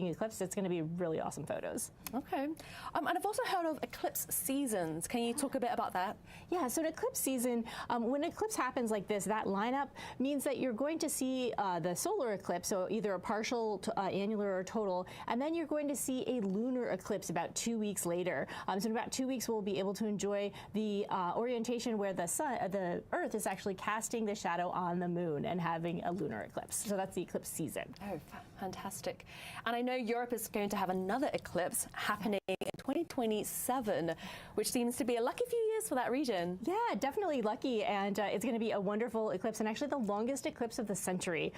eclipse, it's going to be really awesome photos. Okay. And I've also heard of eclipse seasons. Can you talk a bit about that? Yeah, so an eclipse season, when an eclipse happens like this, that lineup means that you're going to see the solar eclipse, so either a partial, annular, or total, and then you're going to see a lunar eclipse about 2 weeks later. So in about 2 weeks, we'll be able to enjoy the orientation where the Earth is actually casting the shadow on the moon and having a lunar eclipse. So that's the eclipse season. Oh, fantastic. And I know Europe is going to have another eclipse happening in 2027, which seems to be a lucky few years for that region. Yeah, definitely lucky, and it's going to be a wonderful eclipse, and actually the longest eclipse of the century.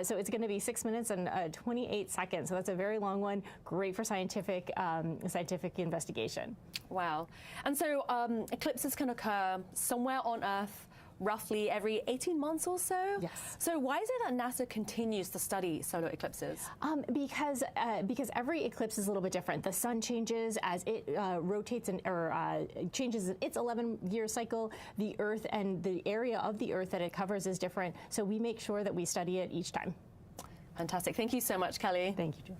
So it's going to be 6 minutes and 28 seconds. So that's a very long one. Great for scientific investigation. Wow. And so eclipses can occur somewhere on Earth roughly every 18 months or so? Yes. So why is it that NASA continues to study solar eclipses? Because every eclipse is a little bit different. The sun changes as it rotates or changes its 11-year cycle. The Earth and the area of the Earth that it covers is different. So we make sure that we study it each time. Fantastic. Thank you so much, Kelly. Thank you, Jill.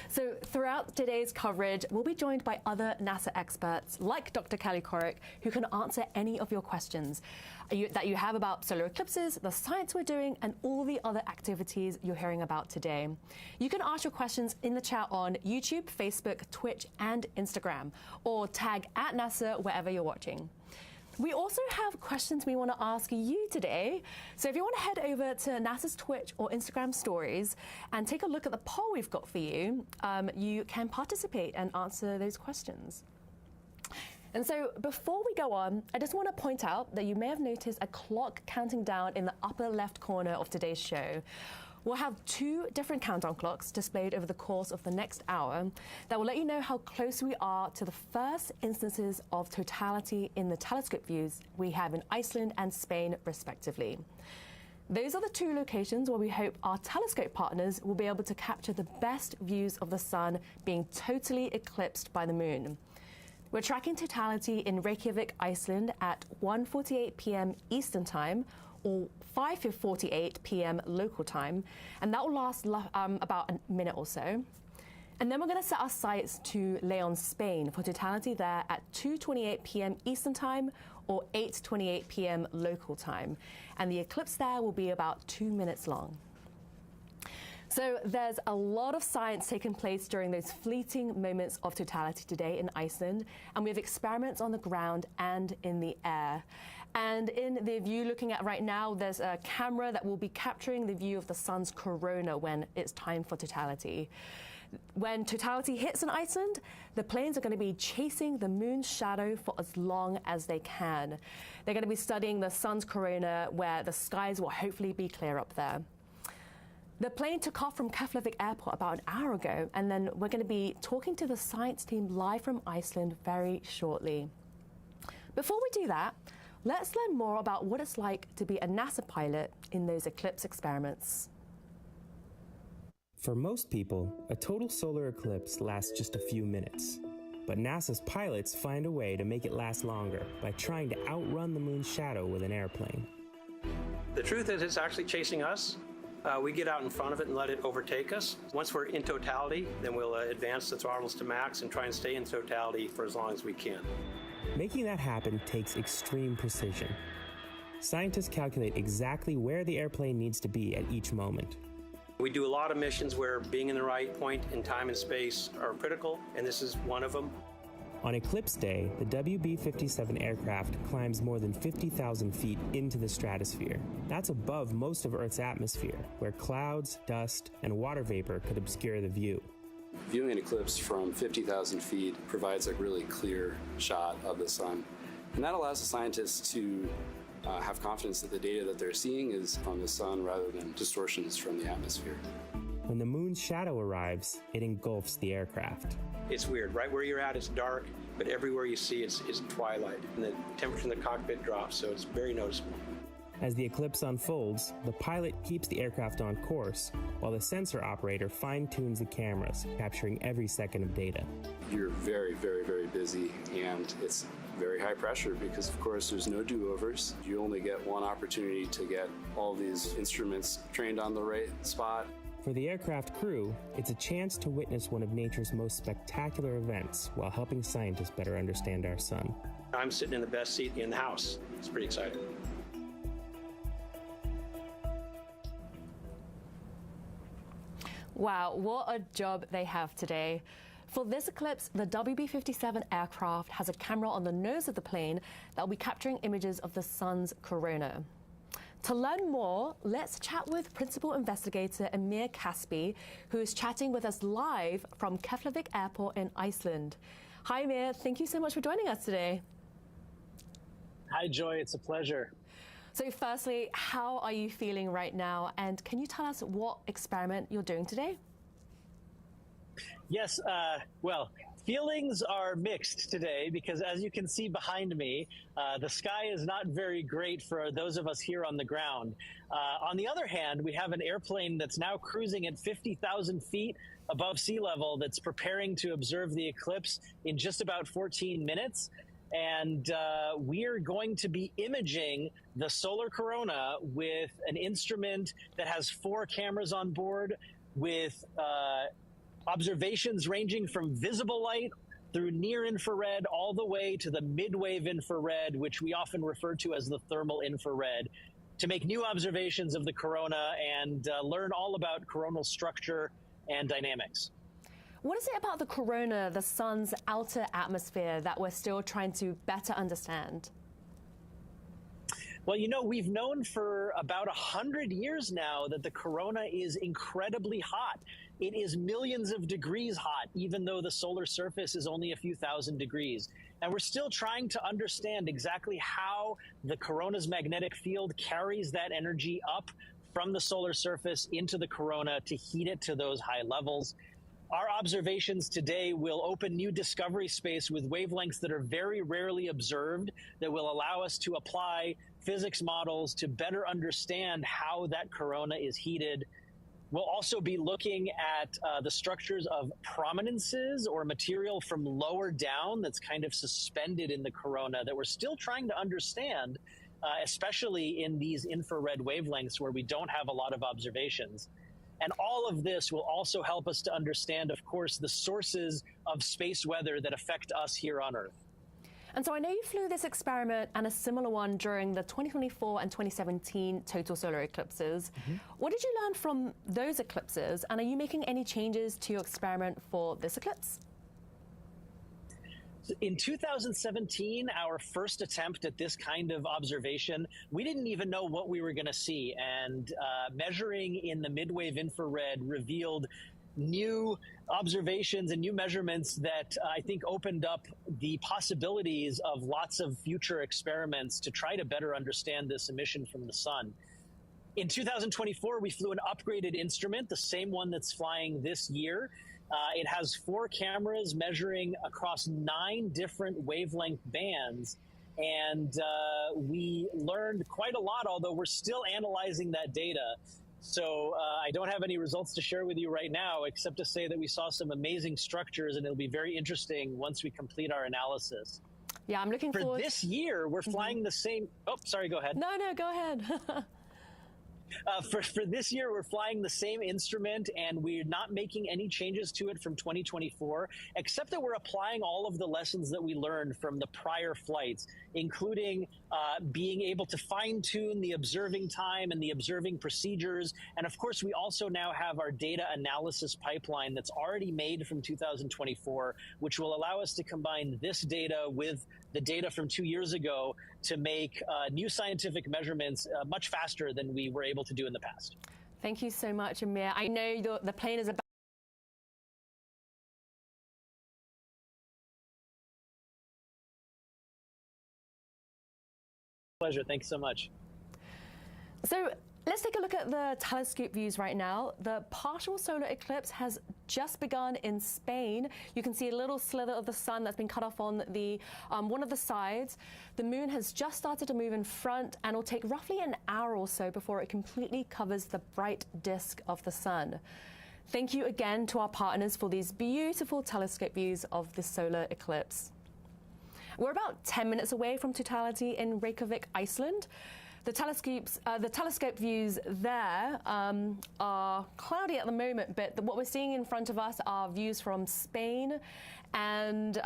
So throughout today's coverage, we'll be joined by other NASA experts like Dr. Kelly Corrick, who can answer any of your questions that you have about solar eclipses, the science we're doing, and all the other activities you're hearing about today. You can ask your questions in the chat on YouTube, Facebook, Twitch, and Instagram, or tag @NASA wherever you're watching. We also have questions we want to ask you today. So if you want to head over to NASA's Twitch or Instagram stories and take a look at the poll we've got for you, you can participate and answer those questions. And so before we go on, I just want to point out that you may have noticed a clock counting down in the upper left corner of today's show. We'll have 2 different countdown clocks displayed over the course of the next hour that will let you know how close we are to the first instances of totality in the telescope views we have in Iceland and Spain, respectively. Those are the 2 locations where we hope our telescope partners will be able to capture the best views of the sun being totally eclipsed by the moon. We're tracking totality in Reykjavik, Iceland at 1:48 p.m. Eastern Time, or 5:48 p.m. local time, and that will last about a minute or so. And then we're going to set our sights to Leon, Spain, for totality there at 2:28 p.m. Eastern Time, or 8:28 p.m. local time. And the eclipse there will be about 2 minutes long. So there's a lot of science taking place during those fleeting moments of totality today in Iceland, and we have experiments on the ground and in the air. And in the view looking at right now, there's a camera that will be capturing the view of the sun's corona when it's time for totality. When totality hits in Iceland, the planes are going to be chasing the moon's shadow for as long as they can. They're going to be studying the sun's corona where the skies will hopefully be clear up there. The plane took off from Keflavik Airport about an hour ago, and then we're going to be talking to the science team live from Iceland very shortly. Before we do that, let's learn more about what it's like to be a NASA pilot in those eclipse experiments. For most people, a total solar eclipse lasts just a few minutes. But NASA's pilots find a way to make it last longer by trying to outrun the moon's shadow with an airplane. The truth is, it's actually chasing us. We get out in front of it and let it overtake us. Once we're in totality, then we'll advance the throttles to max and try and stay in totality for as long as we can. Making that happen takes extreme precision. Scientists calculate exactly where the airplane needs to be at each moment. We do a lot of missions where being in the right point in time and space are critical, and this is one of them. On Eclipse Day, the WB-57 aircraft climbs more than 50,000 feet into the stratosphere. That's above most of Earth's atmosphere, where clouds, dust, and water vapor could obscure the view. Viewing an eclipse from 50,000 feet provides a really clear shot of the sun. And that allows the scientists to have confidence that the data that they're seeing is from the sun rather than distortions from the atmosphere. When the moon's shadow arrives, it engulfs the aircraft. It's weird. Right where you're at, it's dark, but everywhere you see is twilight. And the temperature in the cockpit drops, so it's very noticeable. As the eclipse unfolds, the pilot keeps the aircraft on course, while the sensor operator fine-tunes the cameras, capturing every second of data. You're very, very, very busy, and it's very high pressure because, of course, there's no do-overs. You only get one opportunity to get all these instruments trained on the right spot. For the aircraft crew, it's a chance to witness one of nature's most spectacular events while helping scientists better understand our sun. I'm sitting in the best seat in the house. It's pretty exciting. Wow, what a job they have today. For this eclipse, the WB-57 aircraft has a camera on the nose of the plane that will be capturing images of the sun's corona. To learn more, let's chat with Principal Investigator Amir Caspi, who is chatting with us live from Keflavik Airport in Iceland. Hi, Amir. Thank you so much for joining us today. Hi, Joy. It's a pleasure. So firstly, how are you feeling right now? And can you tell us what experiment you're doing today? Yes, well, feelings are mixed today because, as you can see behind me, the sky is not very great for those of us here on the ground. On the other hand, we have an airplane that's now cruising at 50,000 feet above sea level that's preparing to observe the eclipse in just about 14 minutes. And we are going to be imaging the solar corona with an instrument that has 4 cameras on board with observations ranging from visible light through near infrared all the way to the mid-wave infrared, which we often refer to as the thermal infrared, to make new observations of the corona and learn all about coronal structure and dynamics. What is it about the corona, the sun's outer atmosphere, that we're still trying to better understand? Well, you know, we've known for about 100 years now that the corona is incredibly hot. It is millions of degrees hot, even though the solar surface is only a few thousand degrees. And we're still trying to understand exactly how the corona's magnetic field carries that energy up from the solar surface into the corona to heat it to those high levels. Our observations today will open new discovery space with wavelengths that are very rarely observed, that will allow us to apply physics models to better understand how that corona is heated. We'll also be looking at the structures of prominences or material from lower down that's kind of suspended in the corona that we're still trying to understand, especially in these infrared wavelengths where we don't have a lot of observations. And all of this will also help us to understand, of course, the sources of space weather that affect us here on Earth. And so I know you flew this experiment and a similar one during the 2024 and 2017 total solar eclipses. What did you learn from those eclipses? And are you making any changes to your experiment for this eclipse? In 2017, our first attempt at this kind of observation, we didn't even know what we were going to see. And measuring in the midwave infrared revealed new observations and new measurements that I think opened up the possibilities of lots of future experiments to try to better understand this emission from the sun. In 2024, we flew an upgraded instrument, the same one that's flying this year. It has 4 cameras measuring across 9 different wavelength bands. And we learned quite a lot, although we're still analyzing that data. So I don't have any results to share with you right now, except to say that we saw some amazing structures, and it'll be very interesting once we complete our analysis. Yeah, I'm looking forward. For this year, we're flying the same. Oh, sorry, go ahead. No, go ahead. For this year, we're flying the same instrument, and we're not making any changes to it from 2024, except that we're applying all of the lessons that we learned from the prior flights, including being able to fine-tune the observing time and the observing procedures. And of course, we also now have our data analysis pipeline that's already made from 2024, which will allow us to combine this data with the data from 2 years ago to make new scientific measurements much faster than we were able to do in the past. Thank you so much, Amir. I know the plane is about Pleasure. Thanks so much. So let's take a look at the telescope views right now. The partial solar eclipse has just begun in Spain. You can see a little slither of the sun that's been cut off on the one of the sides. The moon has just started to move in front, and it'll take roughly an hour or so before it completely covers the bright disk of the sun. Thank you again to our partners for these beautiful telescope views of the solar eclipse. We're about 10 minutes away from totality in Reykjavik, Iceland. The telescope views there are cloudy at the moment, but what we're seeing in front of us are views from Spain, and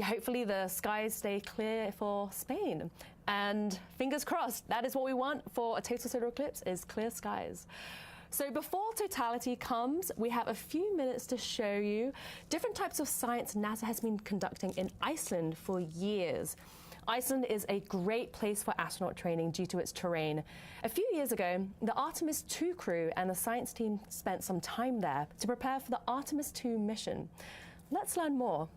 hopefully the skies stay clear for Spain. And fingers crossed, that is what we want for a total solar eclipse, is clear skies. So before totality comes, we have a few minutes to show you different types of science NASA has been conducting in Iceland for years. Iceland is a great place for astronaut training due to its terrain. A few years ago, the Artemis II crew and the science team spent some time there to prepare for the Artemis II mission. Let's learn more.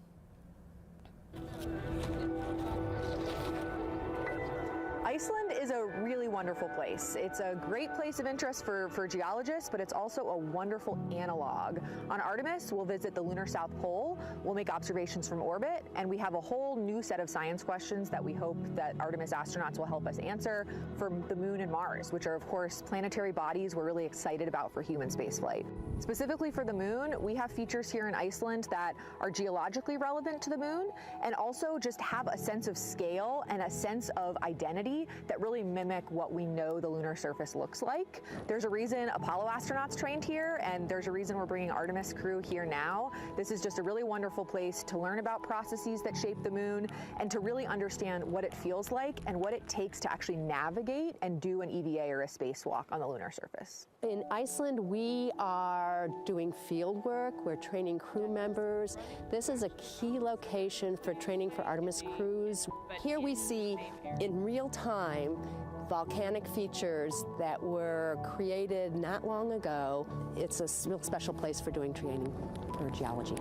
Iceland is a really wonderful place. It's a great place of interest for geologists, but it's also a wonderful analog. On Artemis, we'll visit the lunar South Pole, we'll make observations from orbit, and we have a whole new set of science questions that we hope that Artemis astronauts will help us answer for the Moon and Mars, which are, of course, planetary bodies we're really excited about for human spaceflight. Specifically for the Moon, we have features here in Iceland that are geologically relevant to the Moon, and also just have a sense of scale and a sense of identity that really mimic what we know the lunar surface looks like. There's a reason Apollo astronauts trained here, and there's a reason we're bringing Artemis crew here now. This is just a really wonderful place to learn about processes that shape the Moon and to really understand what it feels like and what it takes to actually navigate and do an EVA or a spacewalk on the lunar surface. In Iceland, we are doing field work. We're training crew members. This is a key location for training for Artemis crews. Here we see in real time volcanic features that were created not long ago. It's a real special place for doing training for geology.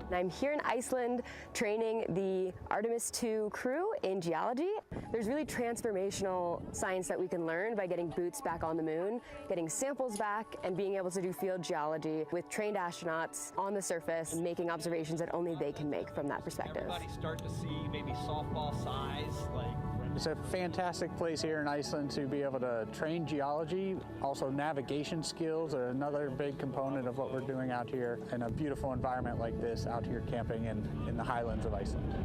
I'm here in Iceland training the Artemis II crew in geology. There's really transformational science that we can learn by getting boots back on the Moon, getting samples back, and being able to do field geology with trained astronauts on the surface, making observations that only they can make from that perspective. Everybody start to see maybe softball size, like. It's a fantastic place here in Iceland to be able to train geology. Also, navigation skills are another big component of what we're doing out here in a beautiful environment like this, out here camping in the highlands of Iceland.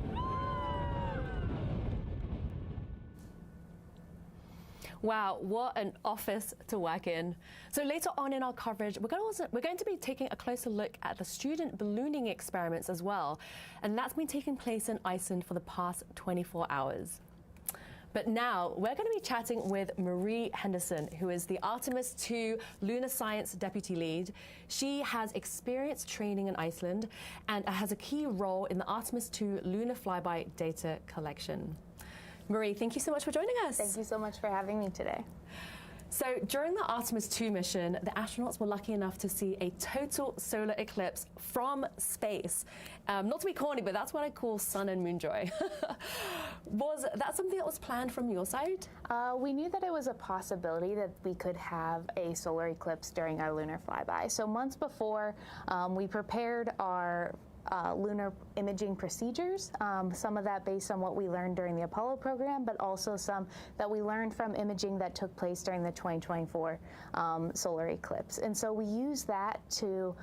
Wow, what an office to work in. So later on in our coverage, we're going to be taking a closer look at the student ballooning experiments as well. And that's been taking place in Iceland for the past 24 hours. But now we're going to be chatting with Marie Henderson, who is the Artemis II Lunar Science Deputy Lead. She has experience training in Iceland and has a key role in the Artemis II lunar flyby data collection. Marie, thank you so much for joining us. Thank you so much for having me today. So during the Artemis II mission, the astronauts were lucky enough to see a total solar eclipse from space. Not to be corny, but that's what I call sun and moon joy. Was that something that was planned from your side? We knew that it was a possibility that we could have a solar eclipse during our lunar flyby. So months before, we prepared our lunar imaging procedures, some of that based on what we learned during the Apollo program, but also some that we learned from imaging that took place during the 2024 solar eclipse. And so we used that to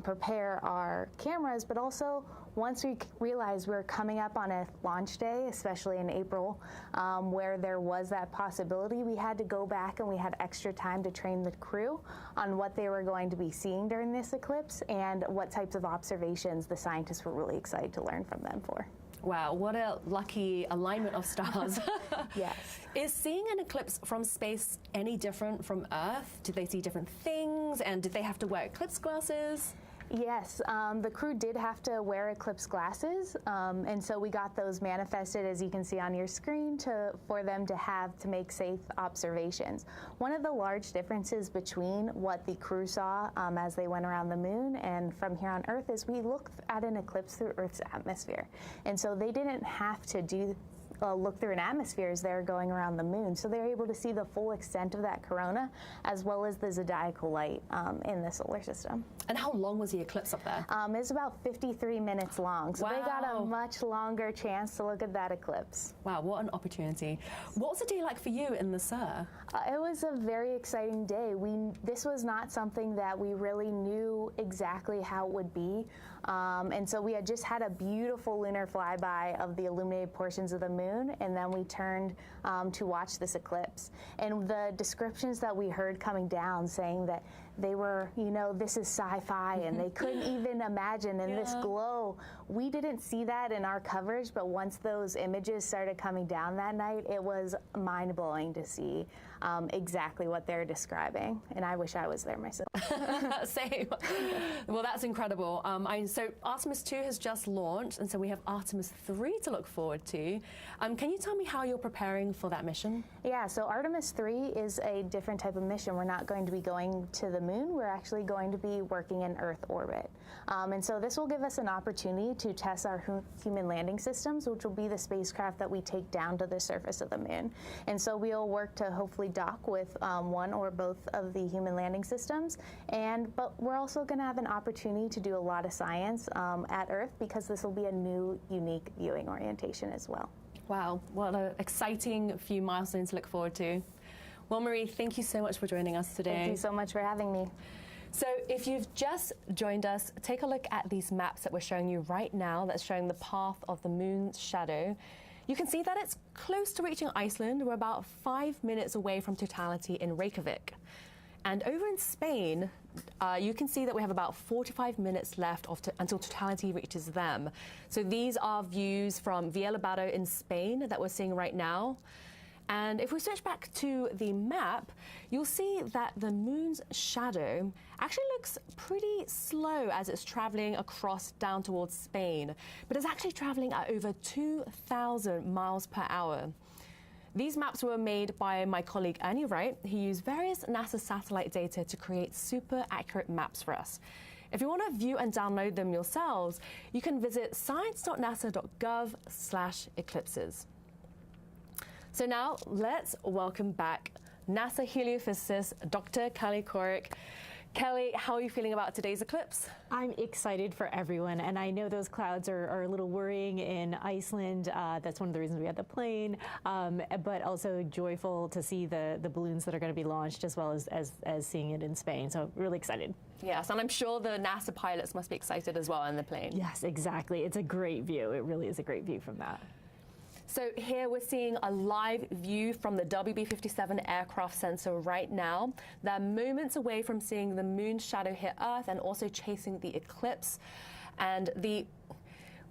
prepare our cameras, but also once we realized we were coming up on a launch day, especially in April, where there was that possibility, we had to go back and we had extra time to train the crew on what they were going to be seeing during this eclipse and what types of observations the scientists were really excited to learn from them for. Wow, what a lucky alignment of stars. Yes. Is seeing an eclipse from space any different from Earth? Did they see different things, and did they have to wear eclipse glasses? Yes, the crew did have to wear eclipse glasses, and so we got those manifested, as you can see on your screen, for them to have to make safe observations. One of the large differences between what the crew saw as they went around the Moon and from here on Earth is we looked at an eclipse through Earth's atmosphere, and so they didn't have to look through an atmosphere as they're going around the Moon. So they're able to see the full extent of that corona as well as the zodiacal light in the solar system. And how long was the eclipse up there? It's about 53 minutes long. So wow. They got a much longer chance to look at that eclipse. Wow, what an opportunity. What was the day like for you in the SUR? It was a very exciting day. This was not something that we really knew exactly how it would be. And so we had just had a beautiful lunar flyby of the illuminated portions of the Moon. moon, and then we turned to watch this eclipse. And the descriptions that we heard coming down saying that they were, you know, this is sci-fi, and they couldn't even imagine in this glow. We didn't see that in our coverage, but once those images started coming down that night, it was mind-blowing to see exactly what they're describing. And I wish I was there myself. Same. Well, that's incredible. So Artemis 2 has just launched, and so we have Artemis 3 to look forward to. Can you tell me how you're preparing for that mission? Yeah, so Artemis 3 is a different type of mission. We're not going to be going to the moon. We're actually going to be working in Earth orbit. And so this will give us an opportunity to test our human landing systems, which will be the spacecraft that we take down to the surface of the moon. And so we'll work to hopefully dock with one or both of the human landing systems. But we're also going to have an opportunity to do a lot of science at Earth, because this will be a new, unique viewing orientation as well. Wow, what an exciting few milestones to look forward to. Well, Marie, thank you so much for joining us today. Thank you so much for having me. So if you've just joined us, take a look at these maps that we're showing you right now that's showing the path of the moon's shadow. You can see that it's close to reaching Iceland. We're about 5 minutes away from totality in Reykjavik. And over in Spain, you can see that we have about 45 minutes left until totality reaches them. So these are views from Villabado in Spain that we're seeing right now. And if we switch back to the map, you'll see that the moon's shadow actually looks pretty slow as it's traveling across down towards Spain, but it's actually traveling at over 2,000 miles per hour. These maps were made by my colleague Annie Wright, who used various NASA satellite data to create super accurate maps for us. If you want to view and download them yourselves, you can visit science.nasa.gov/eclipses. So now let's welcome back NASA heliophysicist Dr. Kelly Korrick. Kelly, how are you feeling about today's eclipse? I'm excited for everyone, and I know those clouds are a little worrying in Iceland. That's one of the reasons we had the plane, but also joyful to see the balloons that are going to be launched, as well as seeing it in Spain. So really excited. Yes, and I'm sure the NASA pilots must be excited as well in the plane. Yes, exactly. It's a great view. It really is a great view from that. So here we're seeing a live view from the WB-57 aircraft sensor right now. They're moments away from seeing the moon's shadow hit Earth and also chasing the eclipse. And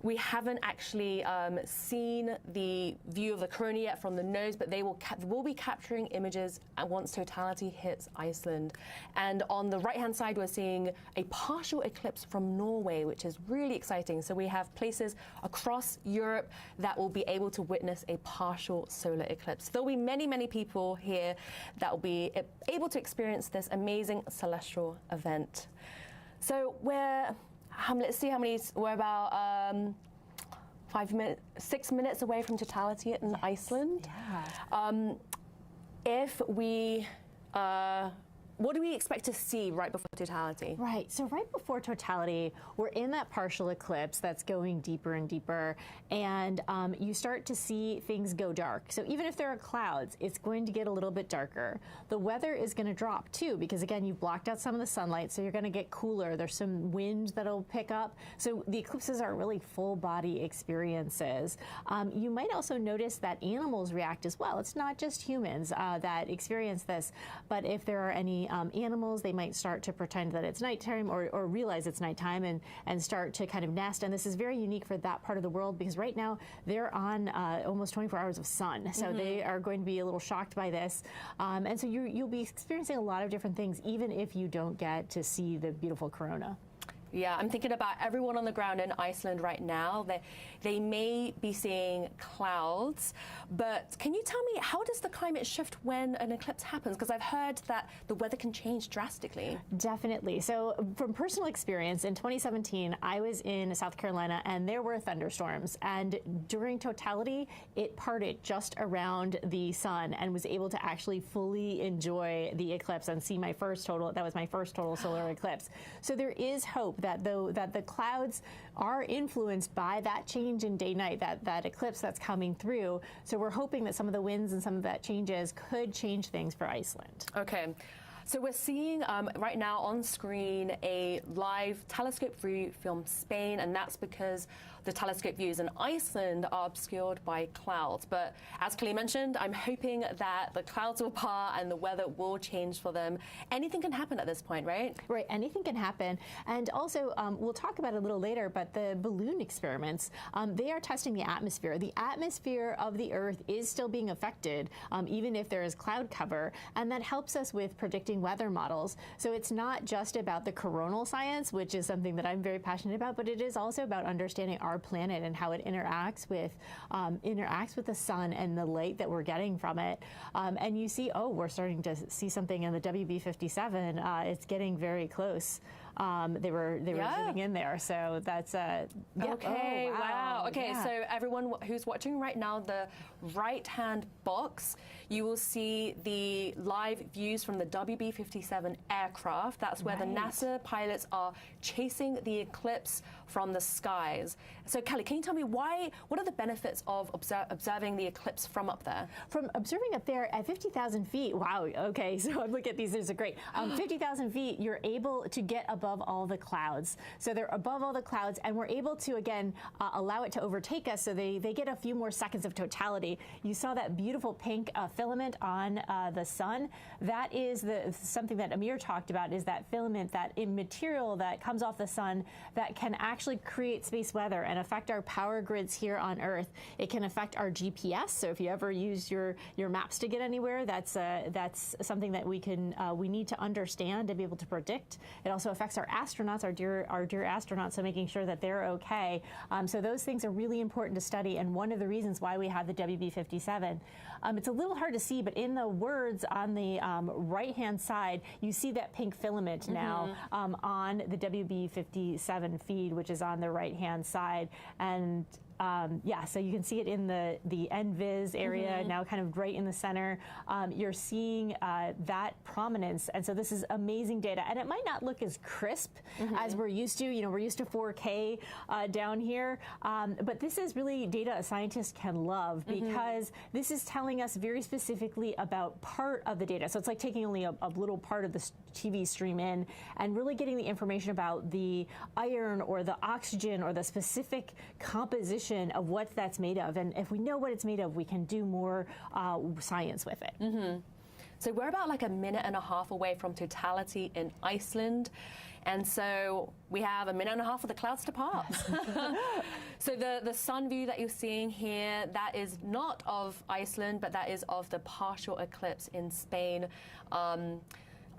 we haven't actually seen the view of the corona yet from the nose, but they will be capturing images once totality hits Iceland. And on the right-hand side, we're seeing a partial eclipse from Norway, which is really exciting. So we have places across Europe that will be able to witness a partial solar eclipse. There'll be many, many people here that will be able to experience this amazing celestial event. So let's see how many. We're about 6 minutes away from totality in Iceland. Yeah. What do we expect to see right before totality? Right, so right before totality, we're in that partial eclipse that's going deeper and deeper, and you start to see things go dark. So even if there are clouds, it's going to get a little bit darker. The weather is going to drop too, because again, you've blocked out some of the sunlight, so you're going to get cooler. There's some wind that'll pick up. So the eclipses are really full body experiences. You might also notice that animals react as well. It's not just humans that experience this, but if there are any animals, they might start to pretend that it's nighttime or realize it's nighttime and start to kind of nest. And this is very unique for that part of the world, because right now they're on almost 24 hours of sun. So they are going to be a little shocked by this. And so you'll be experiencing a lot of different things, even if you don't get to see the beautiful corona. Yeah, I'm thinking about everyone on the ground in Iceland right now. They may be seeing clouds, but can you tell me, how does the climate shift when an eclipse happens? Because I've heard that the weather can change drastically. Definitely. So from personal experience, in 2017, I was in South Carolina and there were thunderstorms. And during totality, it parted just around the sun and was able to actually fully enjoy the eclipse and see my first total. That was my first total solar eclipse. So there is hope that the clouds are influenced by that change in day-night, that eclipse that's coming through. So we're hoping that some of the winds and some of that changes could change things for Iceland. Okay. So we're seeing right now on screen a live telescope view from Spain, and that's because the telescope views in Iceland are obscured by clouds. But as Kelly mentioned, I'm hoping that the clouds will part and the weather will change for them. Anything can happen at this point, right? Right, anything can happen. And also, we'll talk about it a little later, but the balloon experiments, they are testing the atmosphere. The atmosphere of the Earth is still being affected, even if there is cloud cover, and that helps us with predicting weather models. So it's not just about the coronal science, which is something that I'm very passionate about, but it is also about understanding our planet and how it interacts with the sun and the light that we're getting from it. And you see, we're starting to see something in the WB57. It's getting very close. They were zooming in there, so that's Okay, oh, wow. Okay, yeah. so everyone who's watching right now, the right-hand box, you will see the live views from the WB57 aircraft. That's where the NASA pilots are chasing the eclipse from the skies. So Kelly, can you tell me what are the benefits of observing the eclipse from up there? From observing up there at 50,000 feet, wow, okay, so I'm looking at these are great. 50,000 feet, you're able to get above all the clouds. So they're above all the clouds, and we're able to, again, allow it to overtake us, so they get a few more seconds of totality. You saw that beautiful pink filament on the sun. That is something that Amir talked about, is that filament, that material that comes off the sun that can actually create space weather and affect our power grids here on Earth. It can affect our GPS, so if you ever use your maps to get anywhere, that's something that we need to understand to be able to predict. It also affects our astronauts, our dear astronauts, so making sure that they're okay. So those things are really important to study, and one of the reasons why we have the WB57. It's a little hard to see, but in the words on the right-hand side, you see that pink filament now on the WB57 feed, which is on the right-hand side. And so you can see it in the NVIS area, now kind of right in the center. You're seeing that prominence, and so this is amazing data. And it might not look as crisp as we're used to. You know, we're used to 4K down here, but this is really data a scientist can love, because this is telling us very specifically about part of the data. So it's like taking only a little part of the TV stream in and really getting the information about the iron or the oxygen or the specific composition of what that's made of. And if we know what it's made of, we can do more science with it. So we're about like a minute and a half away from totality in Iceland. And so we have a minute and a half for the clouds to part. So the sun view that you're seeing here, that is not of Iceland, but that is of the partial eclipse in Spain.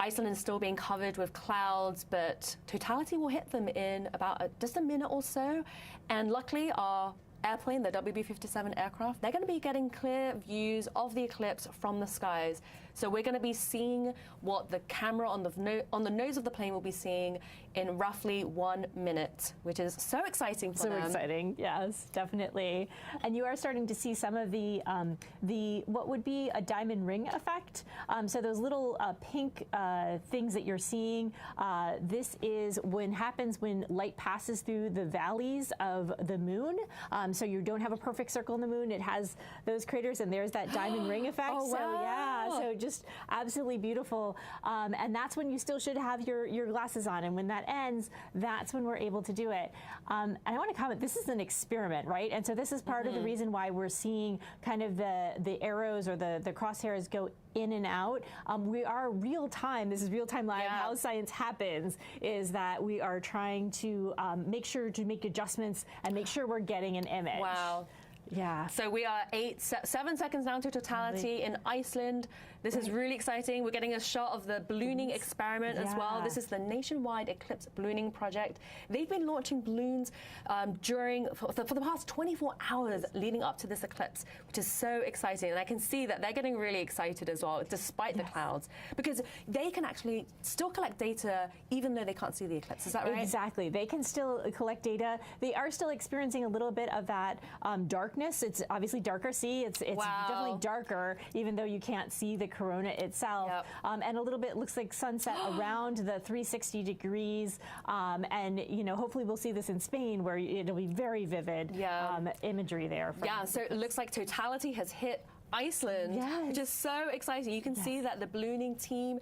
Iceland is still being covered with clouds, but totality will hit them in about just a minute or so. And luckily, our airplane, the WB57 aircraft, they're going to be getting clear views of the eclipse from the skies. So we're going to be seeing what the camera on the nose of the plane will be seeing in roughly 1 minute, which is so exciting for them. So exciting, yes, definitely. And you are starting to see some of the what would be a diamond ring effect. So those little pink things that you're seeing, this is happens when light passes through the valleys of the moon. So you don't have a perfect circle in the moon. It has those craters, and there's that diamond ring effect. Oh, wow. So yeah, just absolutely beautiful. And that's when you still should have your glasses on. And when that ends, that's when we're able to do it. And I want to comment, this is an experiment, right? And so this is part of the reason why we're seeing kind of the arrows or the crosshairs go in and out. We are real time. This is real time live. Yeah. How science happens is that we are trying to make sure to make adjustments and make sure we're getting an image. Wow. Yeah. So we are 7 seconds down to totality in Iceland. This is really exciting. We're getting a shot of the ballooning experiment as well. This is the Nationwide Eclipse Ballooning Project. They've been launching balloons for the past 24 hours leading up to this eclipse, which is so exciting. And I can see that they're getting really excited as well, despite the clouds, because they can actually still collect data even though they can't see the eclipse. Is that right? Exactly. They can still collect data. They are still experiencing a little bit of that darkness. It's obviously darker. See, it's definitely darker, even though you can't see the corona itself. Yep. And a little bit looks like sunset around the 360 degrees. And hopefully we'll see this in Spain, where it'll be very vivid imagery there. So it looks like totality has hit Iceland, which is so exciting. You can see that the ballooning team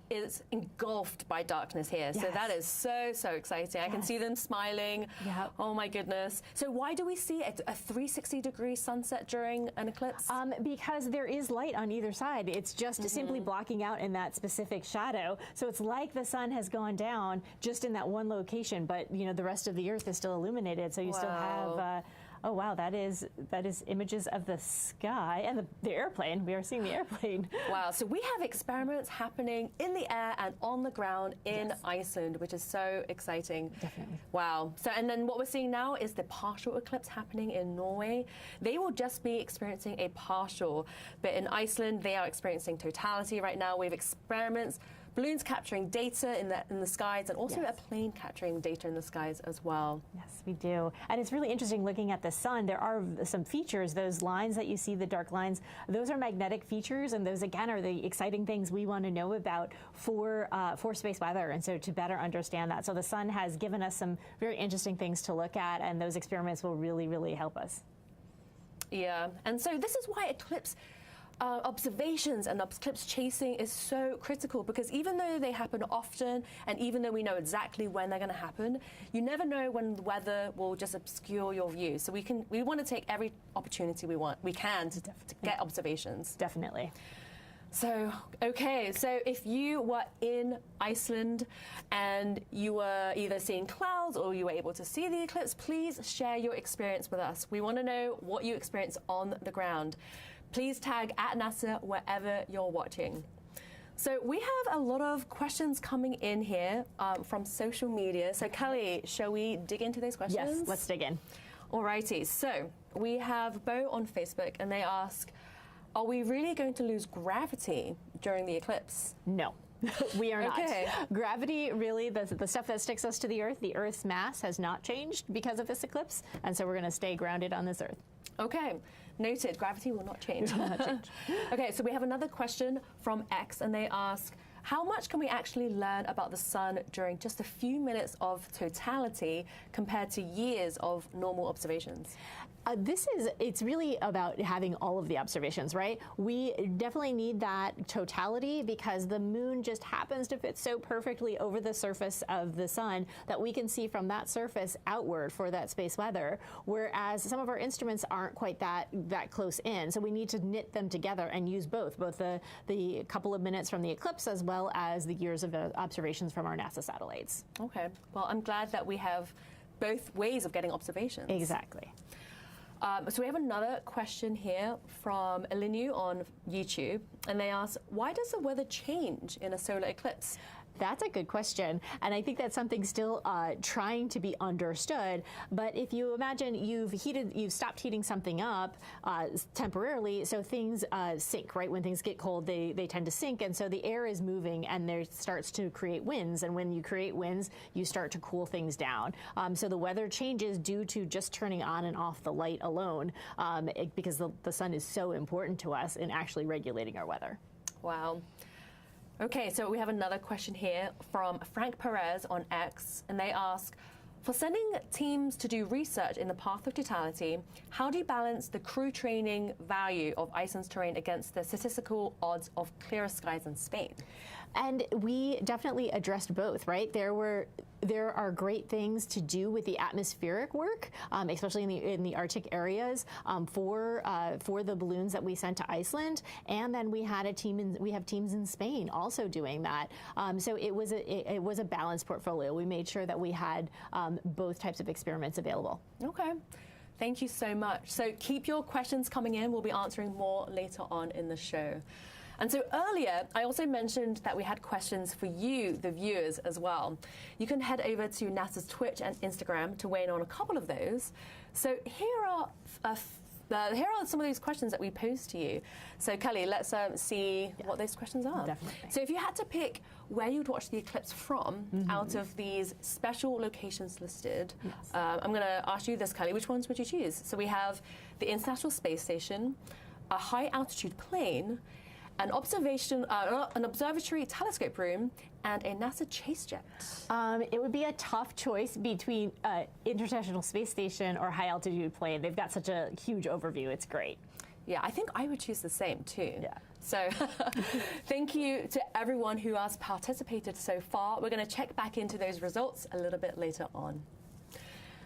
is engulfed by darkness here. So that is so exciting. I can see them smiling. Oh my goodness. So why do we see a 360-degree sunset during an eclipse? Because there is light on either side. It's just simply blocking out in that specific shadow. So it's like the sun has gone down just in that one location, but you know the rest of the Earth is still illuminated. So you still have. Oh wow, that is images of the sky and the airplane. We are seeing the airplane. Wow, so we have experiments happening in the air and on the ground in Iceland, which is so exciting. Definitely. Wow. So, and then what we're seeing now is the partial eclipse happening in Norway. They will just be experiencing a partial, but in Iceland, they are experiencing totality right now. We have experiments, balloons capturing data in the skies, and also a plane capturing data in the skies as well. Yes, we do. And it's really interesting looking at the sun. There are some features, those lines that you see, the dark lines, those are magnetic features, and those again are the exciting things we want to know about for space weather, and so to better understand that. So the sun has given us some very interesting things to look at, and those experiments will really, really help us. Yeah, and so this is why eclipse observations and eclipse chasing is so critical, because even though they happen often and even though we know exactly when they're going to happen, you never know when the weather will just obscure your view. So we want to take every opportunity we can to get observations. Definitely. So, okay, so if you were in Iceland and you were either seeing clouds or you were able to see the eclipse, please share your experience with us. We want to know what you experienced on the ground. Please tag @NASA wherever you're watching. So we have a lot of questions coming in here from social media. So Kelly, shall we dig into those questions? Yes, let's dig in. Alrighty, so we have Bo on Facebook, and they ask, are we really going to lose gravity during the eclipse? No. We are not. Okay. Gravity, really, the stuff that sticks us to the Earth's mass has not changed because of this eclipse, and so we're going to stay grounded on this Earth. Okay, noted. Gravity will not change. Okay, so we have another question from X, and they ask, how much can we actually learn about the sun during just a few minutes of totality compared to years of normal observations? It's really about having all of the observations, right? We definitely need that totality because the moon just happens to fit so perfectly over the surface of the sun that we can see from that surface outward for that space weather, whereas some of our instruments aren't quite that close in. So we need to knit them together and use both the couple of minutes from the eclipse as well as the years of observations from our NASA satellites. Okay, well, I'm glad that we have both ways of getting observations. Exactly. So we have another question here from Elinu on YouTube, and they ask, why does the weather change in a solar eclipse? That's a good question, and I think that's something still trying to be understood. But if you imagine you've stopped heating something up temporarily, so things sink, right? When things get cold, they tend to sink, and so the air is moving, and there starts to create winds. And when you create winds, you start to cool things down. So the weather changes due to just turning on and off the light alone, because the sun is so important to us in actually regulating our weather. Wow. Okay, so we have another question here from Frank Perez on X, and they ask, for sending teams to do research in the path of totality, how do you balance the crew training value of Iceland's terrain against the statistical odds of clearer skies in Spain? And we definitely addressed both, right? There are great things to do with the atmospheric work, especially in the Arctic areas, for the balloons that we sent to Iceland. And then we have teams in Spain also doing that. So it was a balanced portfolio. We made sure that we had both types of experiments available. Okay. Thank you so much. So keep your questions coming in. We'll be answering more later on in the show. And so earlier, I also mentioned that we had questions for you, the viewers, as well. You can head over to NASA's Twitch and Instagram to weigh in on a couple of those. So here are some of those questions that we posed to you. So Kelly, let's see what those questions are. Definitely. So if you had to pick where you'd watch the eclipse from out of these special locations listed, I'm going to ask you this, Kelly. Which ones would you choose? So we have the International Space Station, a high-altitude plane, an observatory telescope room, and a NASA chase jet. It would be a tough choice between International Space Station or high altitude plane. They've got such a huge overview. It's great. Yeah, I think I would choose the same too. Yeah. So thank you to everyone who has participated so far. We're going to check back into those results a little bit later on.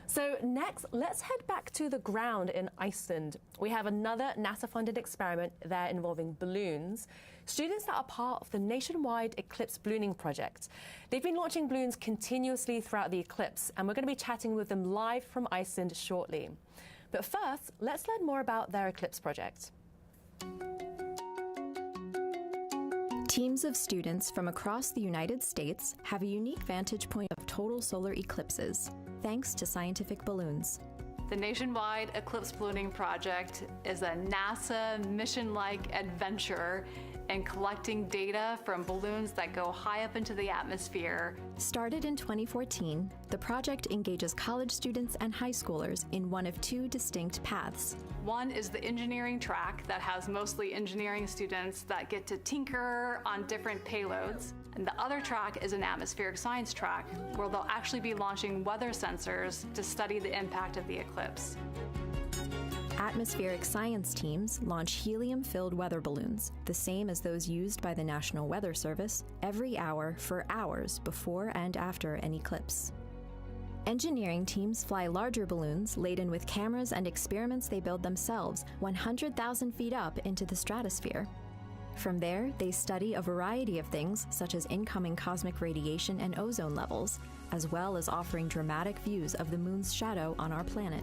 So next, let's head back to the ground in Iceland. We have another NASA-funded experiment there involving balloons. Students that are part of the nationwide eclipse ballooning project. They've been launching balloons continuously throughout the eclipse, and we're going to be chatting with them live from Iceland shortly. But first, let's learn more about their eclipse project. Teams of students from across the United States have a unique vantage point of total solar eclipses, thanks to scientific balloons. The Nationwide Eclipse Ballooning Project is a NASA mission-like adventure in collecting data from balloons that go high up into the atmosphere. Started in 2014, the project engages college students and high schoolers in one of two distinct paths. One is the engineering track that has mostly engineering students that get to tinker on different payloads. And the other track is an atmospheric science track where they'll actually be launching weather sensors to study the impact of the eclipse. Atmospheric science teams launch helium-filled weather balloons, the same as those used by the National Weather Service, every hour for hours before and after an eclipse. Engineering teams fly larger balloons laden with cameras and experiments they build themselves 100,000 feet up into the stratosphere. From there, they study a variety of things such as incoming cosmic radiation and ozone levels, as well as offering dramatic views of the moon's shadow on our planet.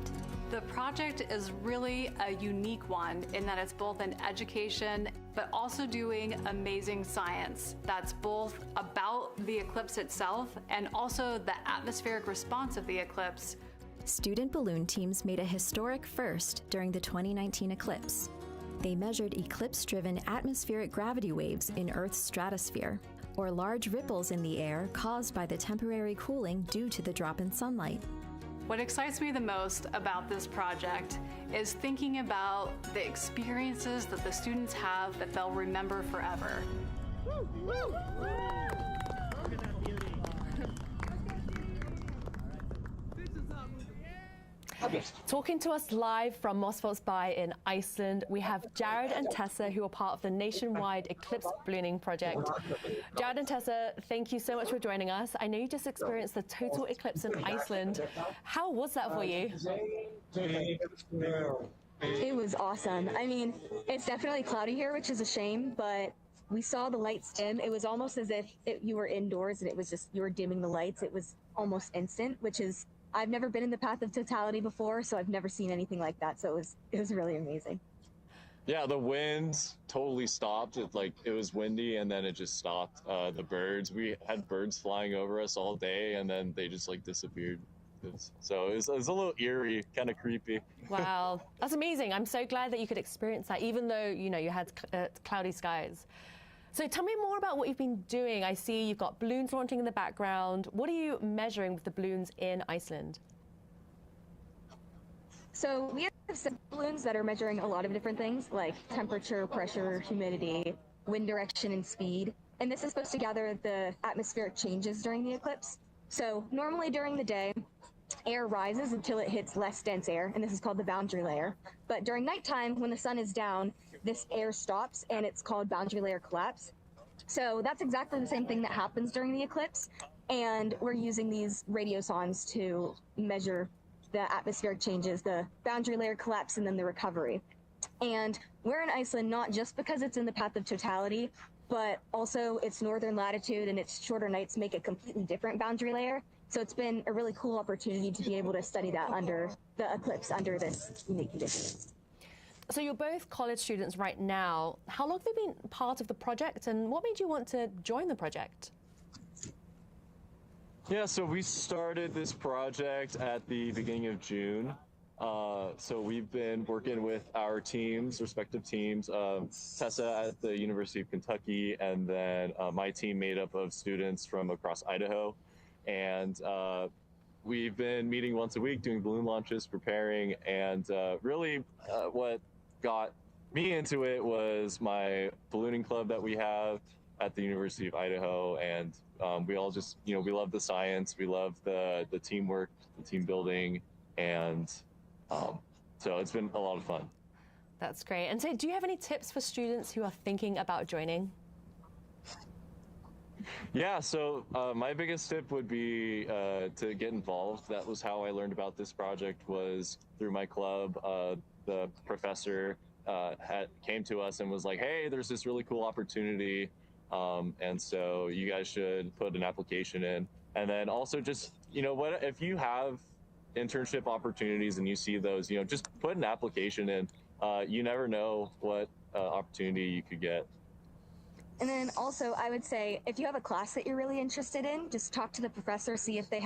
The project is really a unique one in that it's both an education, but also doing amazing science that's both about the eclipse itself and also the atmospheric response of the eclipse. Student balloon teams made a historic first during the 2019 eclipse. They measured eclipse-driven atmospheric gravity waves in Earth's stratosphere, or large ripples in the air caused by the temporary cooling due to the drop in sunlight. What excites me the most about this project is thinking about the experiences that the students have that they'll remember forever. Talking to us live from Mosfellsbæ in Iceland, we have Jared and Tessa, who are part of the nationwide eclipse ballooning project. Jared and Tessa, thank you so much for joining us. I know you just experienced the total eclipse in Iceland. How was that for you? It was awesome. I mean, it's definitely cloudy here, which is a shame, but we saw the lights dim. It was almost as if you were indoors and it was just, you were dimming the lights. It was almost instant, which is, I've never been in the path of totality before, so I've never seen anything like that. So it was really amazing. Yeah, the wind totally stopped. It was windy and then it just stopped. The birds, we had birds flying over us all day and then they just disappeared. So it was a little eerie, kind of creepy. Wow, that's amazing. I'm so glad that you could experience that, even though, you had cloudy skies. So tell me more about what you've been doing. I see you've got balloons launching in the background. What are you measuring with the balloons in Iceland? So we have some balloons that are measuring a lot of different things like temperature, pressure, humidity, wind direction, and speed. And this is supposed to gather the atmospheric changes during the eclipse. So normally during the day, air rises until it hits less dense air, and this is called the boundary layer. But during nighttime, when the sun is down, this air stops, and it's called boundary layer collapse. So that's exactly the same thing that happens during the eclipse, and we're using these radiosondes to measure the atmospheric changes, the boundary layer collapse, and then the recovery. And we're in Iceland not just because it's in the path of totality, but also its northern latitude and its shorter nights make a completely different boundary layer. So it's been a really cool opportunity to be able to study that under the eclipse, under this unique conditions. So you're both college students right now. How long have you been part of the project, and what made you want to join the project? Yeah, so we started this project at the beginning of June. So we've been working with our teams, respective teams, Tessa at the University of Kentucky, and then my team made up of students from across Idaho. And we've been meeting once a week, doing balloon launches, preparing, and really what got me into it was my ballooning club that we have at the University of Idaho, and we all just, we love the science, we love the teamwork, the team building, and so it's been a lot of fun. That's great. And so do you have any tips for students who are thinking about joining? Yeah, so my biggest tip would be to get involved. That was how I learned about this project, was through my club. The professor came to us and was like, hey, there's this really cool opportunity. And so you guys should put an application in. And then also just, what if you have internship opportunities and you see those, just put an application in. You never know what opportunity you could get. And then also, I would say, if you have a class that you're really interested in, just talk to the professor, see if they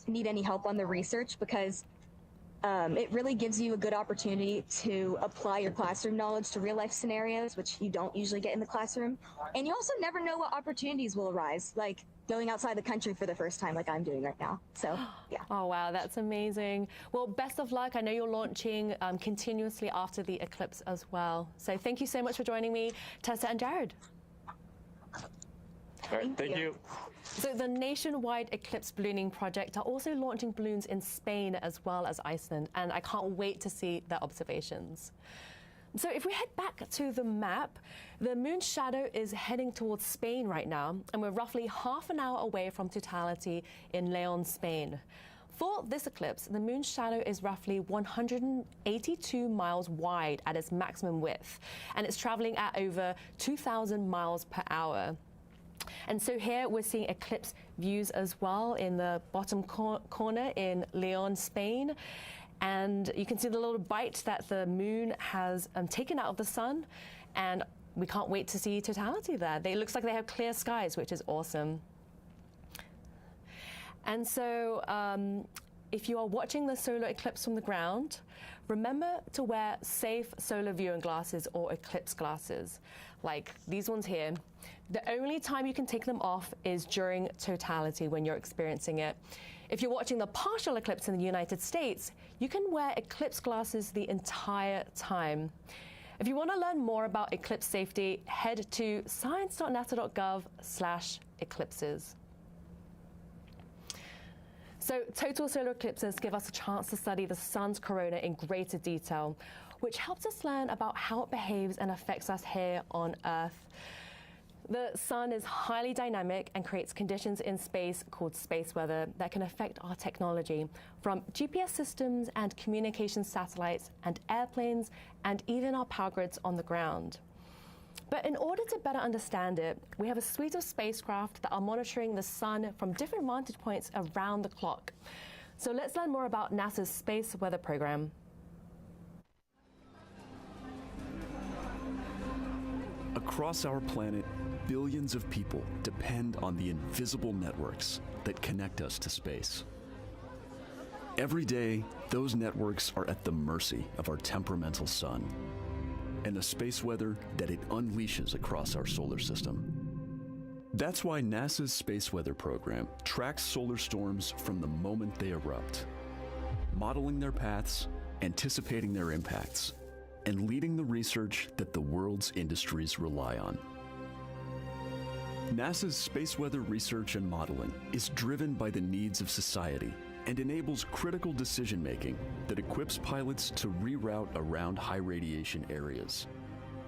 need any help on the research, because it really gives you a good opportunity to apply your classroom knowledge to real life scenarios, which you don't usually get in the classroom. And you also never know what opportunities will arise, like going outside the country for the first time, like I'm doing right now. So, yeah. Oh, wow, that's amazing. Well, best of luck. I know you're launching continuously after the eclipse as well. So thank you so much for joining me, Tessa and Jared. All right, thank you. So the nationwide eclipse ballooning project are also launching balloons in Spain as well as Iceland, and I can't wait to see their observations. So if we head back to the map, the moon's shadow is heading towards Spain right now, and we're roughly half an hour away from totality in León, Spain. For this eclipse, the moon's shadow is roughly 182 miles wide at its maximum width, and it's traveling at over 2,000 miles per hour. And so here we're seeing eclipse views as well in the bottom corner in León, Spain. And you can see the little bite that the moon has taken out of the sun. And we can't wait to see totality there. It looks like they have clear skies, which is awesome. And so if you are watching the solar eclipse from the ground, remember to wear safe solar viewing glasses or eclipse glasses, like these ones here. The only time you can take them off is during totality when you're experiencing it. If you're watching the partial eclipse in the United States, you can wear eclipse glasses the entire time. If you want to learn more about eclipse safety, head to science.nasa.gov/eclipses. So total solar eclipses give us a chance to study the sun's corona in greater detail, which helps us learn about how it behaves and affects us here on Earth. The sun is highly dynamic and creates conditions in space called space weather that can affect our technology, from GPS systems and communication satellites and airplanes and even our power grids on the ground. But in order to better understand it, we have a suite of spacecraft that are monitoring the sun from different vantage points around the clock. So let's learn more about NASA's space weather program. Across our planet, billions of people depend on the invisible networks that connect us to space. Every day, those networks are at the mercy of our temperamental sun and the space weather that it unleashes across our solar system. That's why NASA's space weather program tracks solar storms from the moment they erupt, modeling their paths, anticipating their impacts, and leading the research that the world's industries rely on. NASA's space weather research and modeling is driven by the needs of society and enables critical decision-making that equips pilots to reroute around high radiation areas,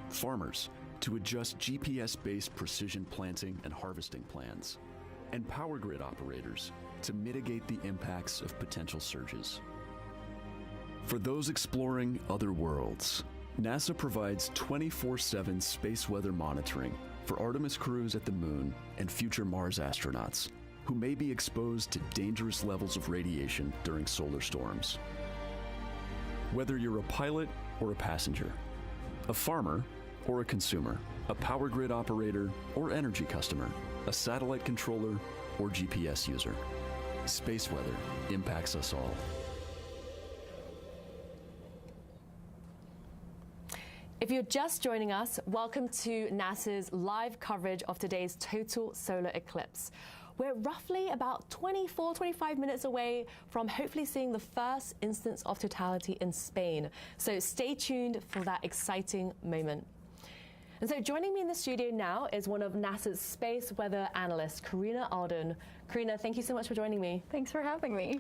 farmers to adjust GPS-based precision planting and harvesting plans, and power grid operators to mitigate the impacts of potential surges. For those exploring other worlds, NASA provides 24/7 space weather monitoring for Artemis crews at the Moon and future Mars astronauts who may be exposed to dangerous levels of radiation during solar storms. Whether you're a pilot or a passenger, a farmer or a consumer, a power grid operator or energy customer, a satellite controller or GPS user, space weather impacts us all. If you're just joining us, welcome to NASA's live coverage of today's total solar eclipse. We're roughly about 25 minutes away from hopefully seeing the first instance of totality in Spain. So stay tuned for that exciting moment. And so joining me in the studio now is one of NASA's space weather analysts, Karina Alden. Karina, thank you so much for joining me. Thanks for having me.